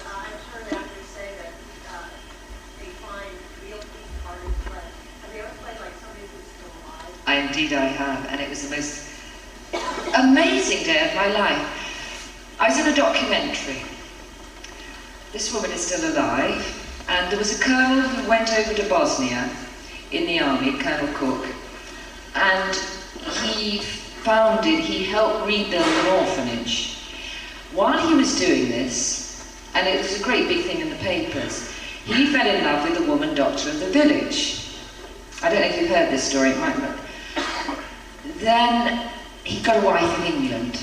I've heard actors say that they find real people hard to play. Have you ever played like somebody who's still alive? Indeed I have, and it was the most amazing day of my life. I was in a documentary. This woman is still alive, and there was a colonel who went over to Bosnia in the army, Colonel Cook, and he helped rebuild an orphanage. While he was doing this, and it was a great big thing in the papers, he fell in love with the woman doctor of the village. I don't know if you've heard this story, it might not. Then he got a wife in England.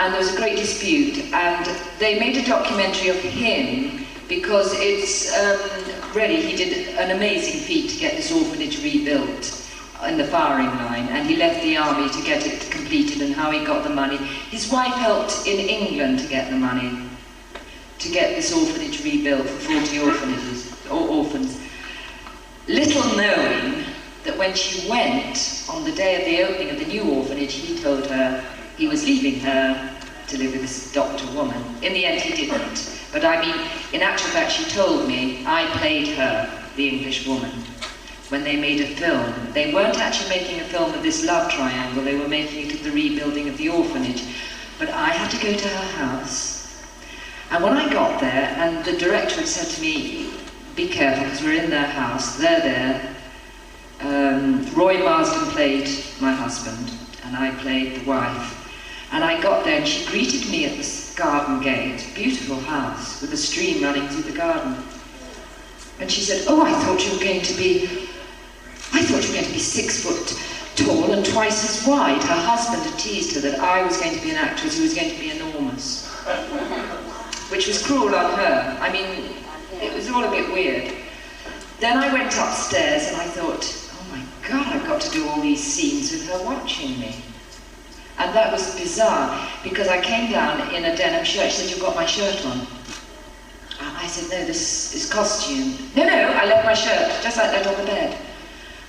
and there was a great dispute, and they made a documentary of him because it's really, he did an amazing feat to get this orphanage rebuilt in the firing line, and he left the army to get it completed, and how he got the money. His wife helped in England to get the money to get this orphanage rebuilt for 40 orphans. Little knowing that when she went on the day of the opening of the new orphanage, he told her he was leaving her to live with this doctor woman. In the end, he didn't. But I mean, in actual fact, she told me I played her, the English woman. When they made a film, they weren't actually making a film of this love triangle, they were making it of the rebuilding of the orphanage. But I had to go to her house, and when I got there, and the director had said to me, be careful, because we're in their house, they're there. Roy Marsden played my husband, and I played the wife. And I got there, and she greeted me at the garden gate, beautiful house, with a stream running through the garden. And she said, oh, I thought you were going to be 6 foot tall and twice as wide. Her husband had teased her that I was going to be an actress who was going to be enormous, which was cruel on her. I mean, it was all a bit weird. Then I went upstairs and I thought, oh my God, I've got to do all these scenes with her watching me. And that was bizarre, because I came down in a denim shirt. She said, you've got my shirt on. I said, no, this is costume. No, I left my shirt, just like that on the bed.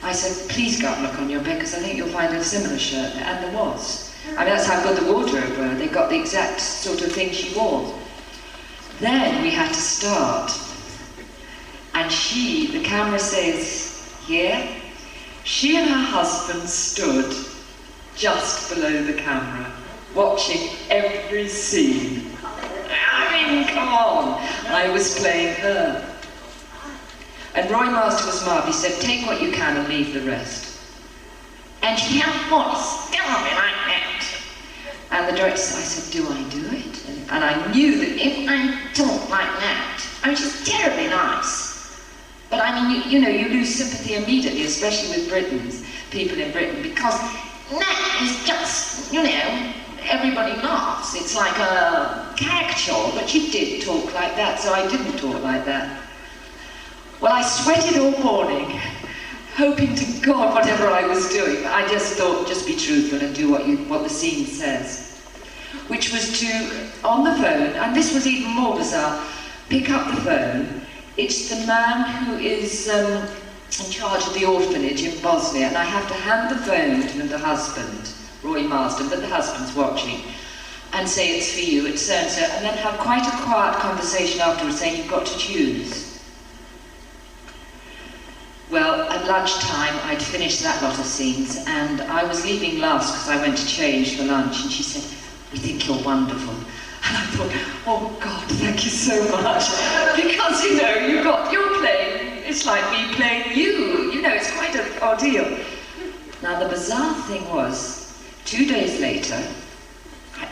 I said, please go and look on your bed, because I think you'll find a similar shirt. And there was. I mean, that's how good the wardrobe were. They got the exact sort of thing she wore. Then we had to start. And the camera says, here, she and her husband stood just below the camera, watching every scene. I mean, come on, I was playing her. And Roy Marsden was marvellous. He said, take what you can and leave the rest. And she had a voice, tell me like that. And the director said, I said, do I do it? And I knew that if I talk like that, I mean, she's terribly nice. But I mean, you know, you lose sympathy immediately, especially with people in Britain, because that is just, you know, everybody laughs. It's like a caricature, but she did talk like that, so I didn't talk like that. Well, I sweated all morning, hoping to God whatever I was doing. I just thought, just be truthful and do what the scene says. Which was to, on the phone, and this was even more bizarre, pick up the phone. It's the man who is in charge of the orphanage in Bosnia, and I have to hand the phone to the husband, Roy Marsden, but the husband's watching, and say it's for you, it's so-and-so, and then have quite a quiet conversation afterwards saying you've got to choose. Well, at lunchtime, I'd finished that lot of scenes, and I was leaving last because I went to change for lunch, and she said, we think you're wonderful. And I thought, oh God, thank you so much. Because, you know, you're playing, it's like me playing you. You know, it's quite an ordeal. Now, the bizarre thing was, 2 days later,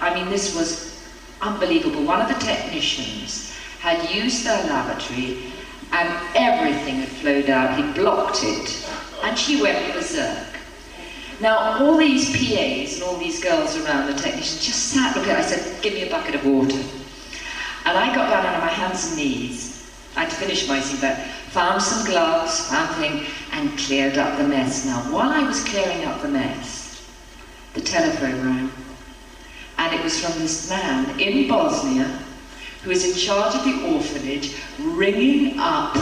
I mean, this was unbelievable. One of the technicians had used their lavatory and everything had flowed out. He blocked it. And she went berserk. Now, all these PAs and all these girls around, the technicians, just sat looking. I said, give me a bucket of water. And I got down on my hands and knees. I'd finished my scene, but found some gloves, found thing, and cleared up the mess. Now, while I was clearing up the mess, the telephone rang. And it was from this man in Bosnia, who is in charge of the orphanage, ringing up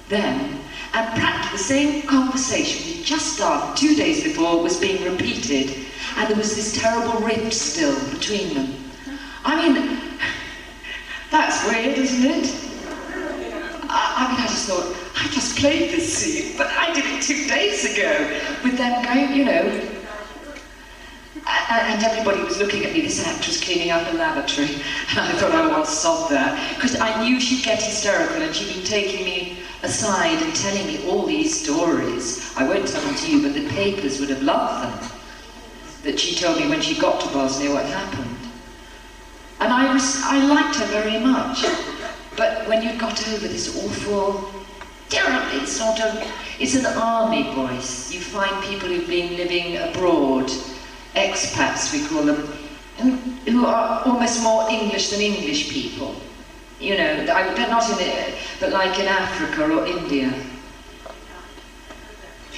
them. And practically the same conversation we just started 2 days before was being repeated, and there was this terrible rift still between them. I mean, that's weird, isn't it? I mean, I just thought, I just played this scene, but I did it 2 days ago, with them going, you know, and everybody was looking at me, this actress cleaning up a lavatory, and I thought, oh, I'll sod that, because I knew she'd get hysterical, and she'd been taking me aside and telling me all these stories. I won't tell them to you, but the papers would have loved them. That she told me when she got to Bosnia what happened. And I liked her very much. But when you got over this awful, terribly sort of, it's an army voice. You find people who've been living abroad, expats we call them, who are almost more English than English people. You know, not in, but like in Africa or India.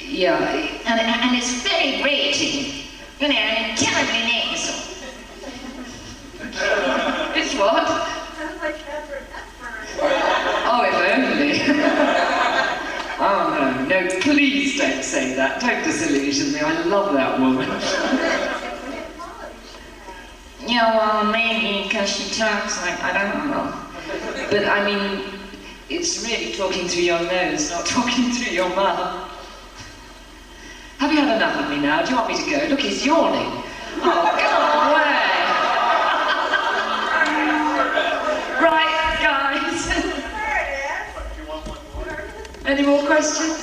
Yeah, and it's very grating, you know, and terribly nasal. It's what? Sounds like Catherine Hepburn. Oh, if only. Oh no, please don't say that. Don't disillusion me. I love that woman. Yeah, well, maybe because she talks like, I don't know. But I mean, it's really talking through your nose, not talking through your mouth. Have you had enough of me now? Do you want me to go? Look, he's yawning. Oh, go away. Right, guys. There it is. Any more questions?